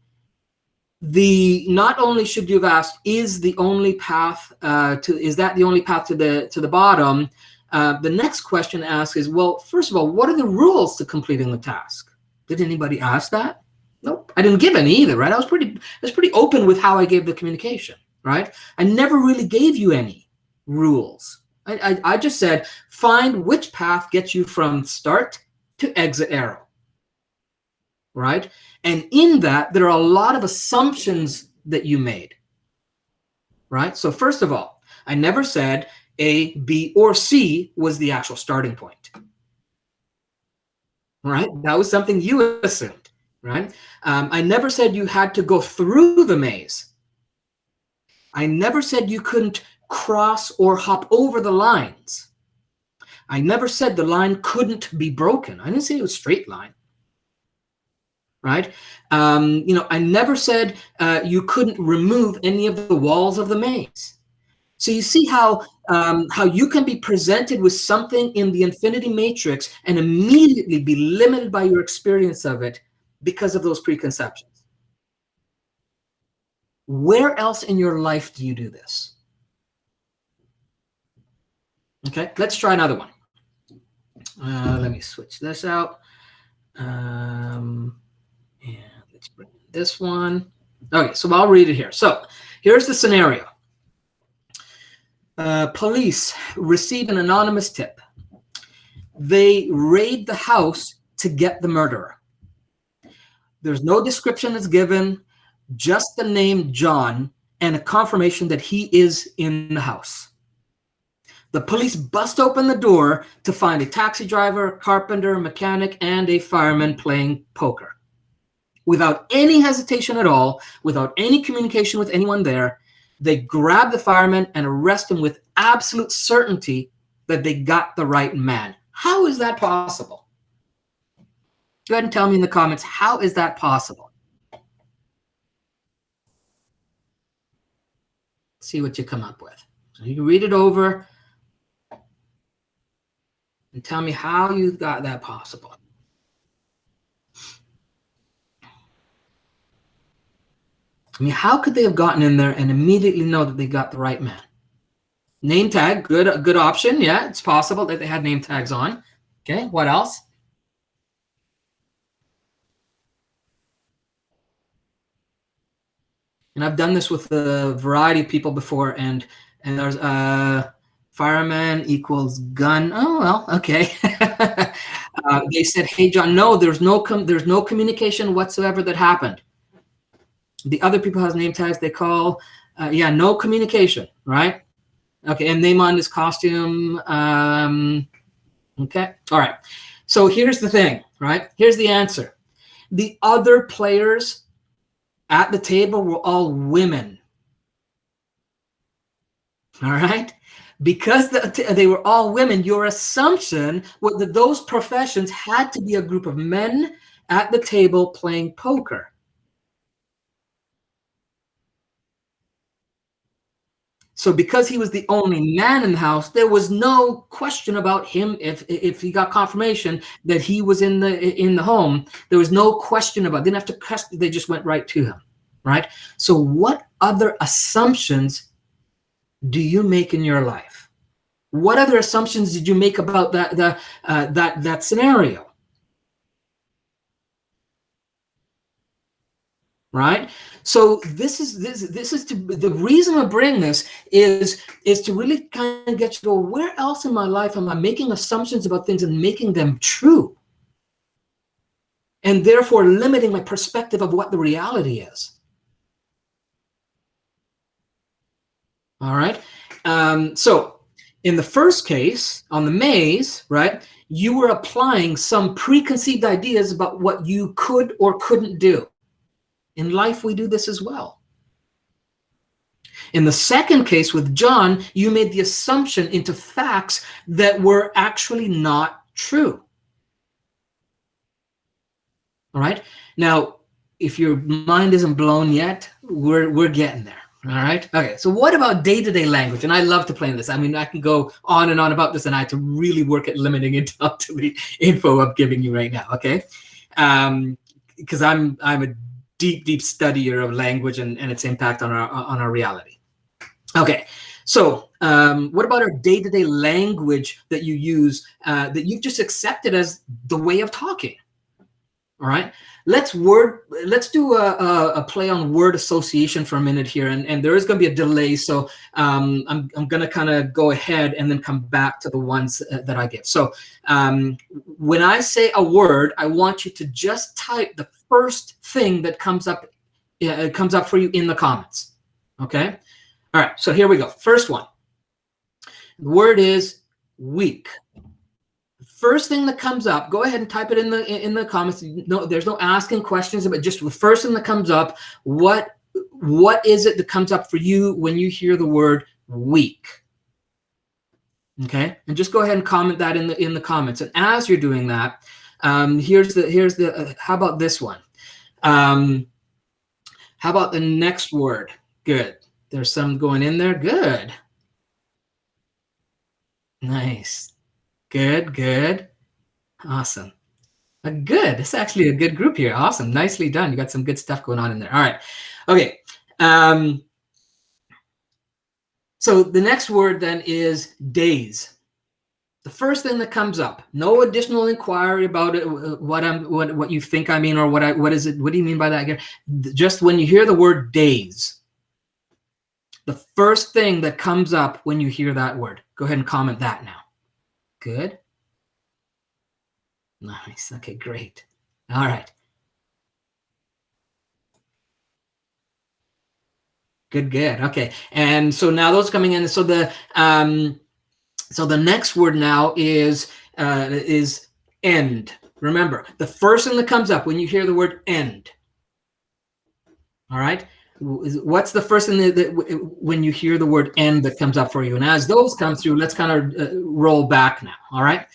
not only should you have asked, is the only path is that the only path to the bottom? The next question asked is, well, first of all, what are the rules to completing the task? Did anybody ask that? Nope, I didn't give any either, right? I was pretty open with how I gave the communication, right? I never really gave you any rules. I just said, find which path gets you from start to exit arrow, right? And in that, there are a lot of assumptions that you made, right? So first of all, I never said A, B, or C was the actual starting point, right? That was something you assumed, right? I never said you had to go through the maze. I never said you couldn't cross or hop over the lines. I never said the line couldn't be broken. I didn't say it was a straight line. Right? You know, I never said you couldn't remove any of the walls of the maze. So you see how you can be presented with something in the infinity matrix and immediately be limited by your experience of it because of those preconceptions. Where else in your life do you do this? Okay, let's try another one. Let me switch this out. And let's bring this one. Okay, so I'll read it here. So here's the scenario. Police receive an anonymous tip. They raid the house to get the murderer. There's no description that's given, just the name John and a confirmation that he is in the house. The police bust open the door to find a taxi driver, carpenter, mechanic, and a fireman playing poker. Without any hesitation at all, without any communication with anyone there, they grab the fireman and arrest him with absolute certainty that they got the right man. How is that possible? Go ahead and tell me in the comments, how is that possible? See what you come up with. So you can read it over and tell me how you got that possible. I mean, how could they have gotten in there and immediately know that they got the right man? Name tag, good option. Yeah, it's possible that they had name tags on. Okay, what else? And I've done this with a variety of people before, and there's fireman equals gun. Oh well, okay. They said, "Hey John, no, there's no communication whatsoever that happened." The other people has name tags. They call, yeah, no communication, right? Okay, and name on this costume. Okay, all right. So here's the thing, right? Here's the answer. The other players at the table were all women. All right? Because they were all women, your assumption was that those professions had to be a group of men at the table playing poker. So because he was the only man in the house, there was no question about him. If he got confirmation that he was in the home, there was no question about it. Didn't have to question. They just went right to him, right? So what other assumptions do you make in your life? What other assumptions did you make about that scenario? Right? So this is the reason I bring this is to really kind of get you to go, where else in my life am I making assumptions about things and making them true? And therefore limiting my perspective of what the reality is. All right. So in the first case, on the maze, right, you were applying some preconceived ideas about what you could or couldn't do. In life, we do this as well. In the second case with John, you made the assumption into facts that were actually not true. All right. Now, if your mind isn't blown yet, we're getting there. All right. Okay. So what about day-to-day language? And I love to play in this. I mean, I can go on and on about this, and I have to really work at limiting it down to the info I'm giving you right now. Okay. Because I'm a deep studier of language and its impact on our reality. Okay, so what about our day-to-day language that you use that you've just accepted as the way of talking? All right, let's do a play on word association for a minute here, and there is going to be a delay, so I'm going to kind of go ahead and then come back to the ones that I give. So when I say a word, I want you to just type the first thing that comes up for you in the comments. Okay. All right. So here we go. First one. The word is weak. The first thing that comes up, go ahead and type it in the comments. No, there's no asking questions about, just the first thing that comes up. What is it that comes up for you when you hear the word weak? Okay. And just go ahead and comment that in the comments. And as you're doing that, here's the how about this one? How about the next word? Good. There's some going in there. Good. Nice. Good. Awesome. Good. It's actually a good group here. Awesome. Nicely done. You got some good stuff going on in there. All right. Okay. So the next word then is days. The first thing that comes up, no additional inquiry about it, what you think I mean, or what is it? What do you mean by that? Just when you hear the word days, the first thing that comes up when you hear that word, go ahead and comment that now. Good. Nice. Okay, great. All right. Good. Okay. And so now those coming in. So the next word now is end. Remember, the first thing that comes up when you hear the word end. All right. What's the first thing that when you hear the word end that comes up for you? And as those come through, let's kind of roll back now. All right.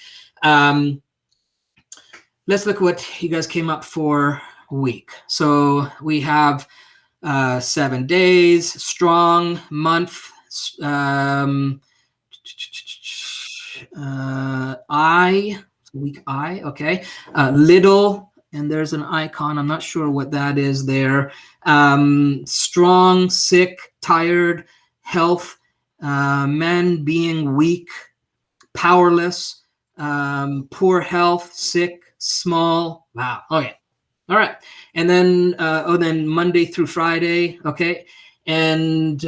Let's look what you guys came up for week. So we have 7 days, strong, month, week I, okay. Little, and there's an icon. I'm not sure what that is there. Strong, sick, tired, health, men being weak, powerless, poor health, sick, small. Wow. Okay. All right. And then, then Monday through Friday. Okay. And,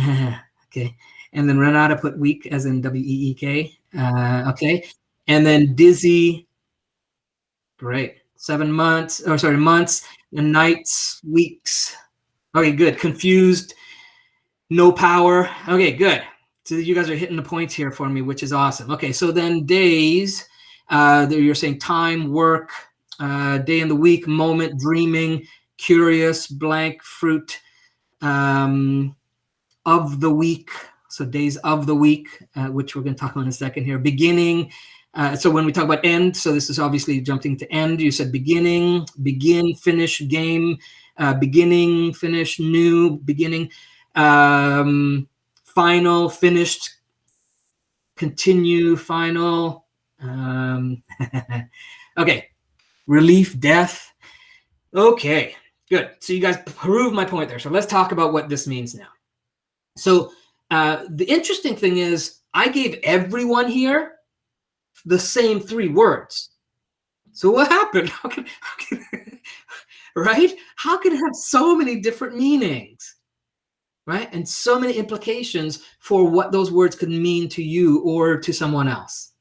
okay. And then Renata put week as in W-E-E-K. Okay. And then dizzy. Great. 7 months, or sorry, months, and nights, weeks. Okay, good. Confused, no power. Okay, good. So you guys are hitting the points here for me, which is awesome. Okay, so then days, you're saying time, work, day in the week, moment, dreaming, curious, blank, fruit, of the week. So days of the week, which we're going to talk about in a second here. Beginning. So when we talk about end, so this is obviously jumping to end. You said beginning, begin, finish, game, beginning, finish, new, beginning, final, finished, continue, final. Okay, relief, death. Okay, good. So you guys proved my point there. So let's talk about what this means now. So the interesting thing is I gave everyone here the same 3 words. So what happened? Right? How can it have so many different meanings? Right? And so many implications for what those words could mean to you or to someone else.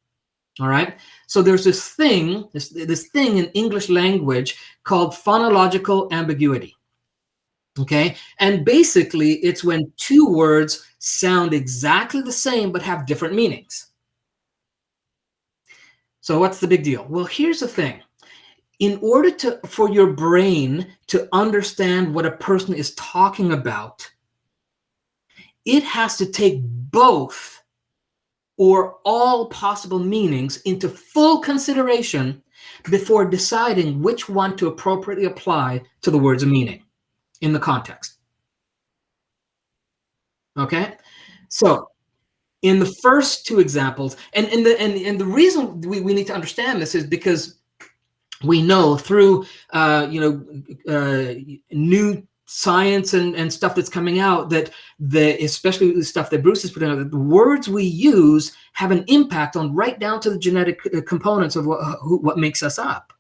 All right? So there's this thing in English language called phonological ambiguity. Okay? And basically, it's when 2 words sound exactly the same but have different meanings. So what's the big deal? Well, here's the thing. In order for your brain to understand what a person is talking about, it has to take both or all possible meanings into full consideration before deciding which one to appropriately apply to the words of meaning in the context. Okay? So in the first 2 examples, and the reason we need to understand this is because we know through new science and stuff that's coming out that especially the stuff that Bruce is putting out, that the words we use have an impact on right down to the genetic components of what makes us up.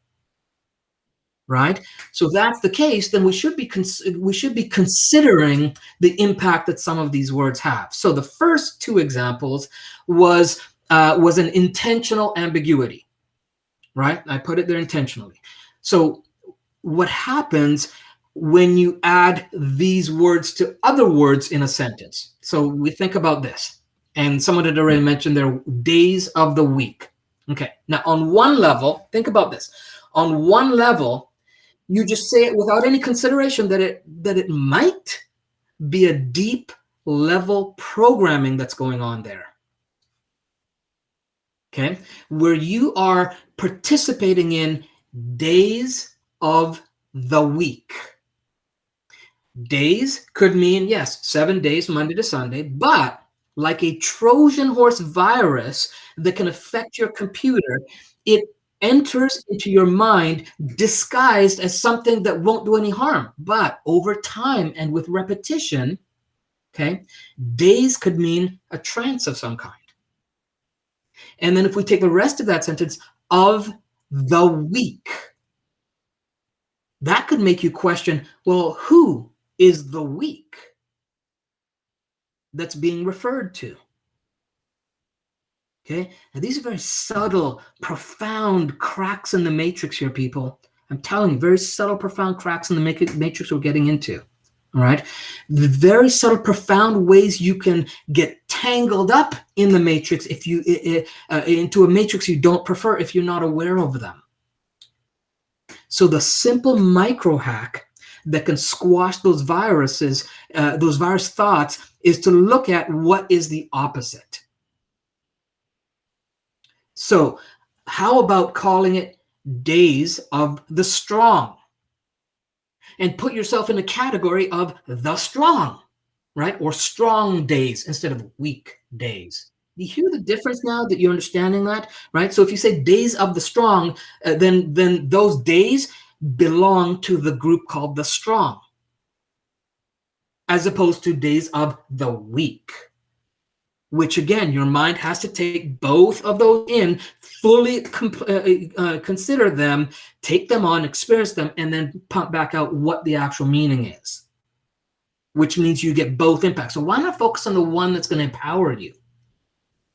Right? So if that's the case, then we should be considering the impact that some of these words have. So the first 2 examples was an intentional ambiguity. Right? I put it there intentionally. So what happens when you add these words to other words in a sentence? So we think about this, and someone had already mentioned their days of the week. Okay. Now on one level, think about this. On one level, you just say it without any consideration that it might be a deep level programming that's going on there. Okay, where you are participating in days of the week. Days could mean, yes, 7 days, Monday to Sunday, but like a Trojan horse virus that can affect your computer, it enters into your mind disguised as something that won't do any harm. But over time and with repetition, okay, days could mean a trance of some kind. And then if we take the rest of that sentence, of the week, that could make you question, well, who is the week that's being referred to? Okay, now these are very subtle, profound cracks in the matrix here, people. I'm telling you, very subtle, profound cracks in the matrix we're getting into. All right, the very subtle, profound ways you can get tangled up in the matrix if you into a matrix you don't prefer if you're not aware of them. So the simple micro hack that can squash those viruses, those virus thoughts, is to look at what is the opposite. So how about calling it Days of the Strong? And put yourself in the category of the strong, right? Or strong days instead of weak days. You hear the difference now that you're understanding that, right? So if you say Days of the Strong, then those days belong to the group called the strong, as opposed to Days of the Weak, which again, your mind has to take both of those in, fully consider them, take them on, experience them, and then pump back out what the actual meaning is, which means you get both impacts. So why not focus on the one that's going to empower you,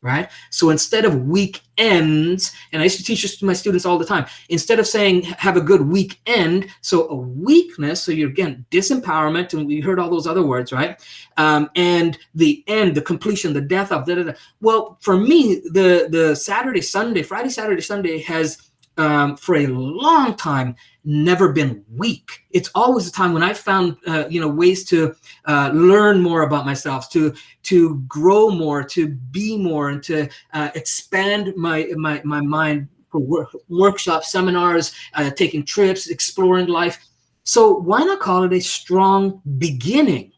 right? So instead of weekends, and I used to teach this to my students all the time, instead of saying have a good weekend, so a weakness, so you're again disempowerment, and we heard all those other words, right? And the end, the completion, the death of, well, for me, the Saturday, Sunday, Friday, Saturday, Sunday has for a long time never been weak. It's always a time when I found ways to learn more about myself, to grow more, to be more, and to expand my mind for workshops, seminars, taking trips, exploring life. So why not call it a strong beginning?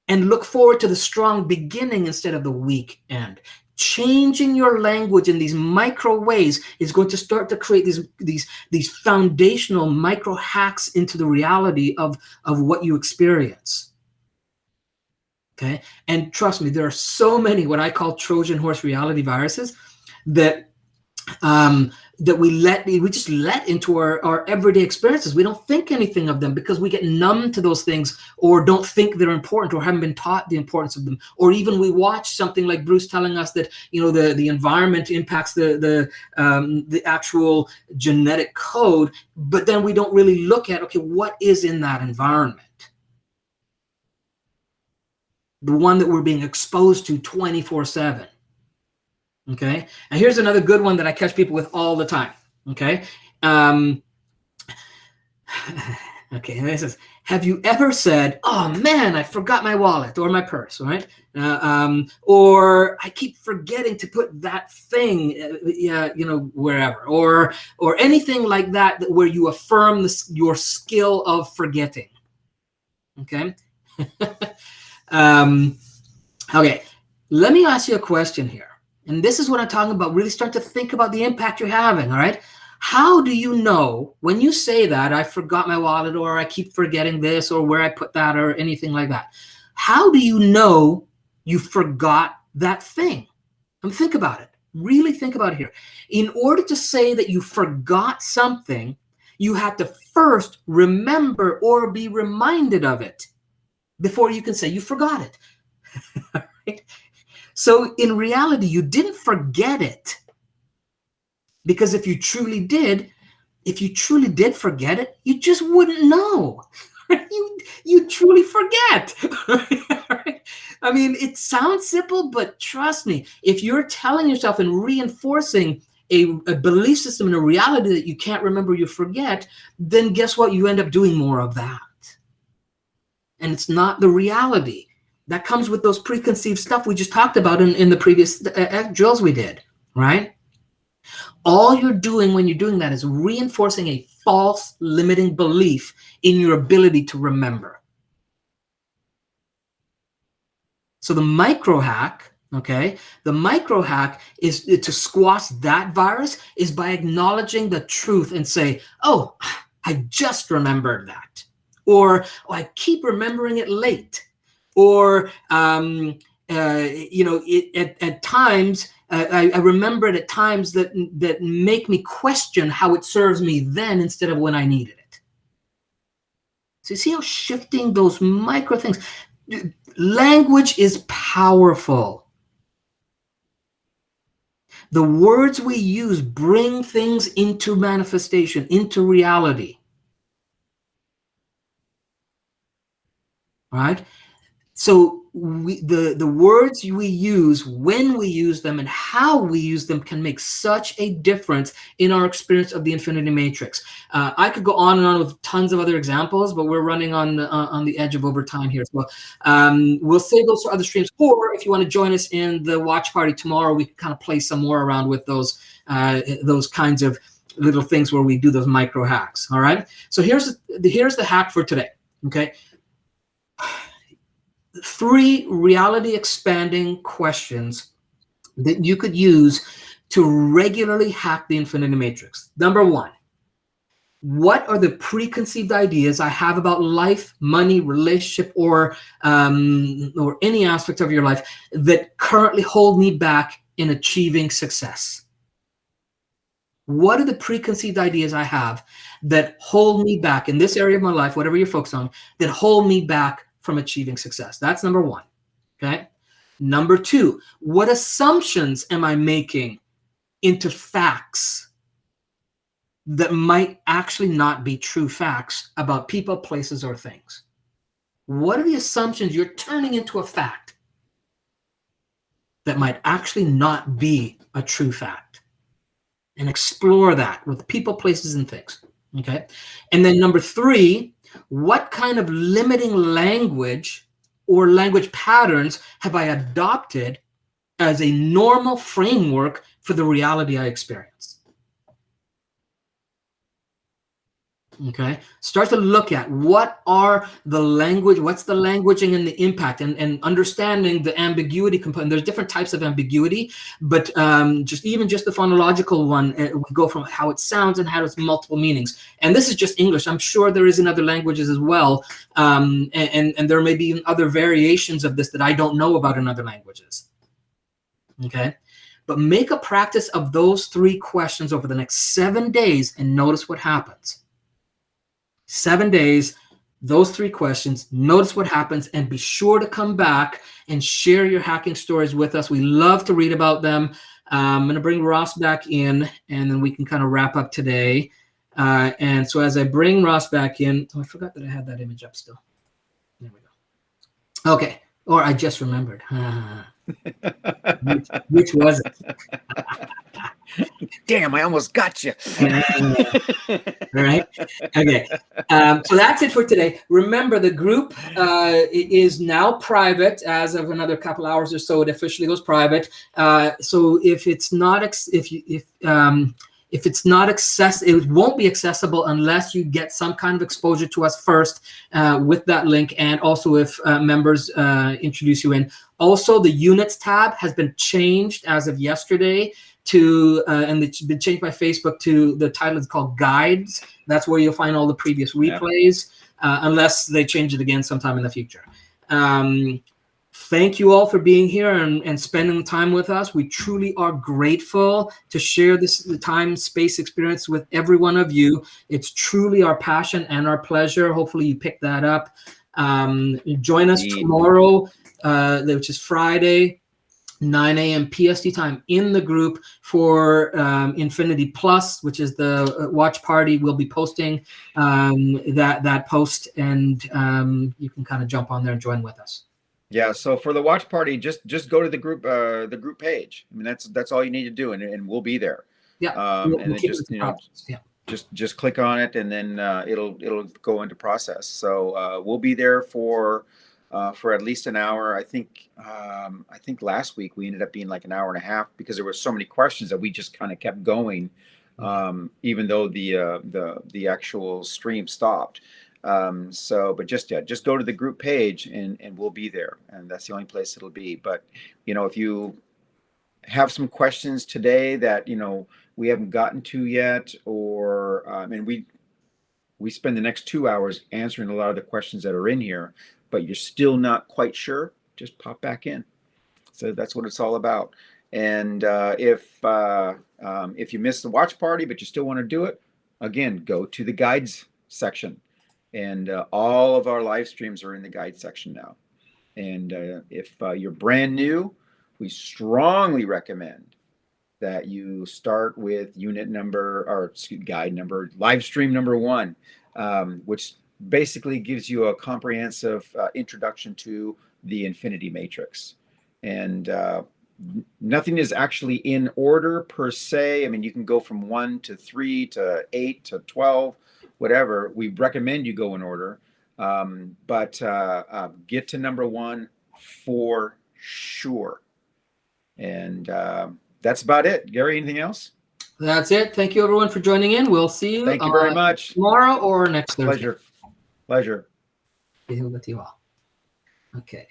And look forward to the strong beginning instead of the weak end. Changing your language in these micro ways is going to start to create these foundational micro hacks into the reality of what you experience. Okay, and trust me, there are so many what I call Trojan horse reality viruses that we just let into our everyday experiences. We don't think anything of them because we get numb to those things, or don't think they're important, or haven't been taught the importance of them. Or even we watch something like Bruce telling us that the environment impacts the actual genetic code, but then we don't really look at, okay, what is in that environment? The one that we're being exposed to 24/7. Okay, and here's another good one that I catch people with all the time. Okay, okay, and this is, have you ever said, "Oh man, I forgot my wallet or my purse," right? Or I keep forgetting to put that thing, wherever, or anything like that, where you affirm your skill of forgetting. Okay. Okay, let me ask you a question here. And this is what I'm talking about. Really start to think about the impact you're having, all right? How do you know when you say that, I forgot my wallet, or I keep forgetting this, or where I put that, or anything like that? How do you know you forgot that thing? Think about it. Really think about it here. In order to say that you forgot something, you have to first remember or be reminded of it before you can say you forgot it. Right? So in reality, you didn't forget it, because if you truly did forget it, you just wouldn't know. You truly forget. I mean, it sounds simple, but trust me, if you're telling yourself and reinforcing a belief system and a reality that you can't remember, you forget, then guess what? You end up doing more of that. And it's not the reality. That comes with those preconceived stuff we just talked about in the previous drills we did, right? All you're doing when you're doing that is reinforcing a false limiting belief in your ability to remember. So the micro hack, okay, the micro hack is to squash that virus is by acknowledging the truth and say, oh, I just remembered that. Or I keep remembering it late. Or, at times, I remember it at times that make me question how it serves me then instead of when I needed it. So you see how shifting those micro things, language is powerful. The words we use bring things into manifestation, into reality. Right? So the words we use, when we use them, and how we use them can make such a difference in our experience of the infinity matrix. I could go on and on with tons of other examples, but we're running on the edge of overtime here. So we'll save those for other streams, or if you want to join us in the watch party tomorrow, we can kind of play some more around with those kinds of little things where we do those micro hacks. All right. So here's the hack for today. Okay. 3 reality expanding questions that you could use to regularly hack the infinity matrix. Number 1, what are the preconceived ideas I have about life, money, relationship, or any aspect of your life that currently hold me back in achieving success? What are the preconceived ideas I have that hold me back in this area of my life, whatever you're focused on, that hold me back from achieving success? That's number 1. Okay. Number 2, what assumptions am I making into facts that might actually not be true facts about people, places, or things? What are the assumptions you're turning into a fact that might actually not be a true fact? And explore that with people, places, and things. Okay. And then number 3, what kind of limiting language or language patterns have I adopted as a normal framework for the reality I experience? Okay. Start to look at what are the language, what's the languaging and the impact, and understanding the ambiguity component. There's different types of ambiguity, but just the phonological one, we go from how it sounds and how it's multiple meanings. And this is just English. I'm sure there is in other languages as well. And there may be other variations of this that I don't know about in other languages. Okay. But make a practice of those 3 questions over the next 7 days and notice what happens. 7 days, those 3 questions, notice what happens, and be sure to come back and share your hacking stories with us. We love to read about them. I'm going to bring Ross back in, and then we can kind of wrap up today. And so as I bring Ross back in, I forgot that I had that image up still. There we go. Okay. Or I just remembered. Which was it? Damn, I almost got you. All right. Okay. So that's it for today. Remember, the group is now private as of another couple hours or so. It officially goes private. So if it's not it won't be accessible unless you get some kind of exposure to us first with that link, and also if members introduce you in. Also, the units tab has been changed as of yesterday to, and it's been changed by Facebook to, the title is called Guides. That's where you'll find all the previous replays, unless they change it again sometime in the future. Thank you all for being here and spending time with us. We truly are grateful to share this time, space experience with every one of you. It's truly our passion and our pleasure. Hopefully you pick that up. Join us tomorrow, which is Friday, 9 a.m. PST time, in the group for Infinity Plus, which is the watch party. We'll be posting that post, and you can kind of jump on there and join with us. Yeah, so for the watch party, just go to the group page. I mean, that's all you need to do, and we'll be there. Yeah, and then just click on it, and then it'll go into process. So we'll be there for at least an hour. I think last week we ended up being like an hour and a half because there were so many questions that we just kind of kept going, even though the actual stream stopped. But just go to the group page and we'll be there, and that's the only place it'll be. But if you have some questions today that we haven't gotten to yet, or and we spend the next 2 hours answering a lot of the questions that are in here, but you're still not quite sure, just pop back in. So that's what it's all about. And if you missed the watch party but you still want to do it, again, go to the guides section. And all of our live streams are in the guide section now. And if you're brand new, we strongly recommend that you start with guide number, live stream number 1, which basically gives you a comprehensive introduction to the infinity matrix. And nothing is actually in order per se. I mean, you can go from 1 to 3 to 8 to 12, whatever. We recommend you go in order, but get to number 1 for sure. And that's about it. Gary, anything else? That's it. Thank you, everyone, for joining in. We'll see you. Thank you very much. Tomorrow or next Thursday. Pleasure. Deal with you all. Okay.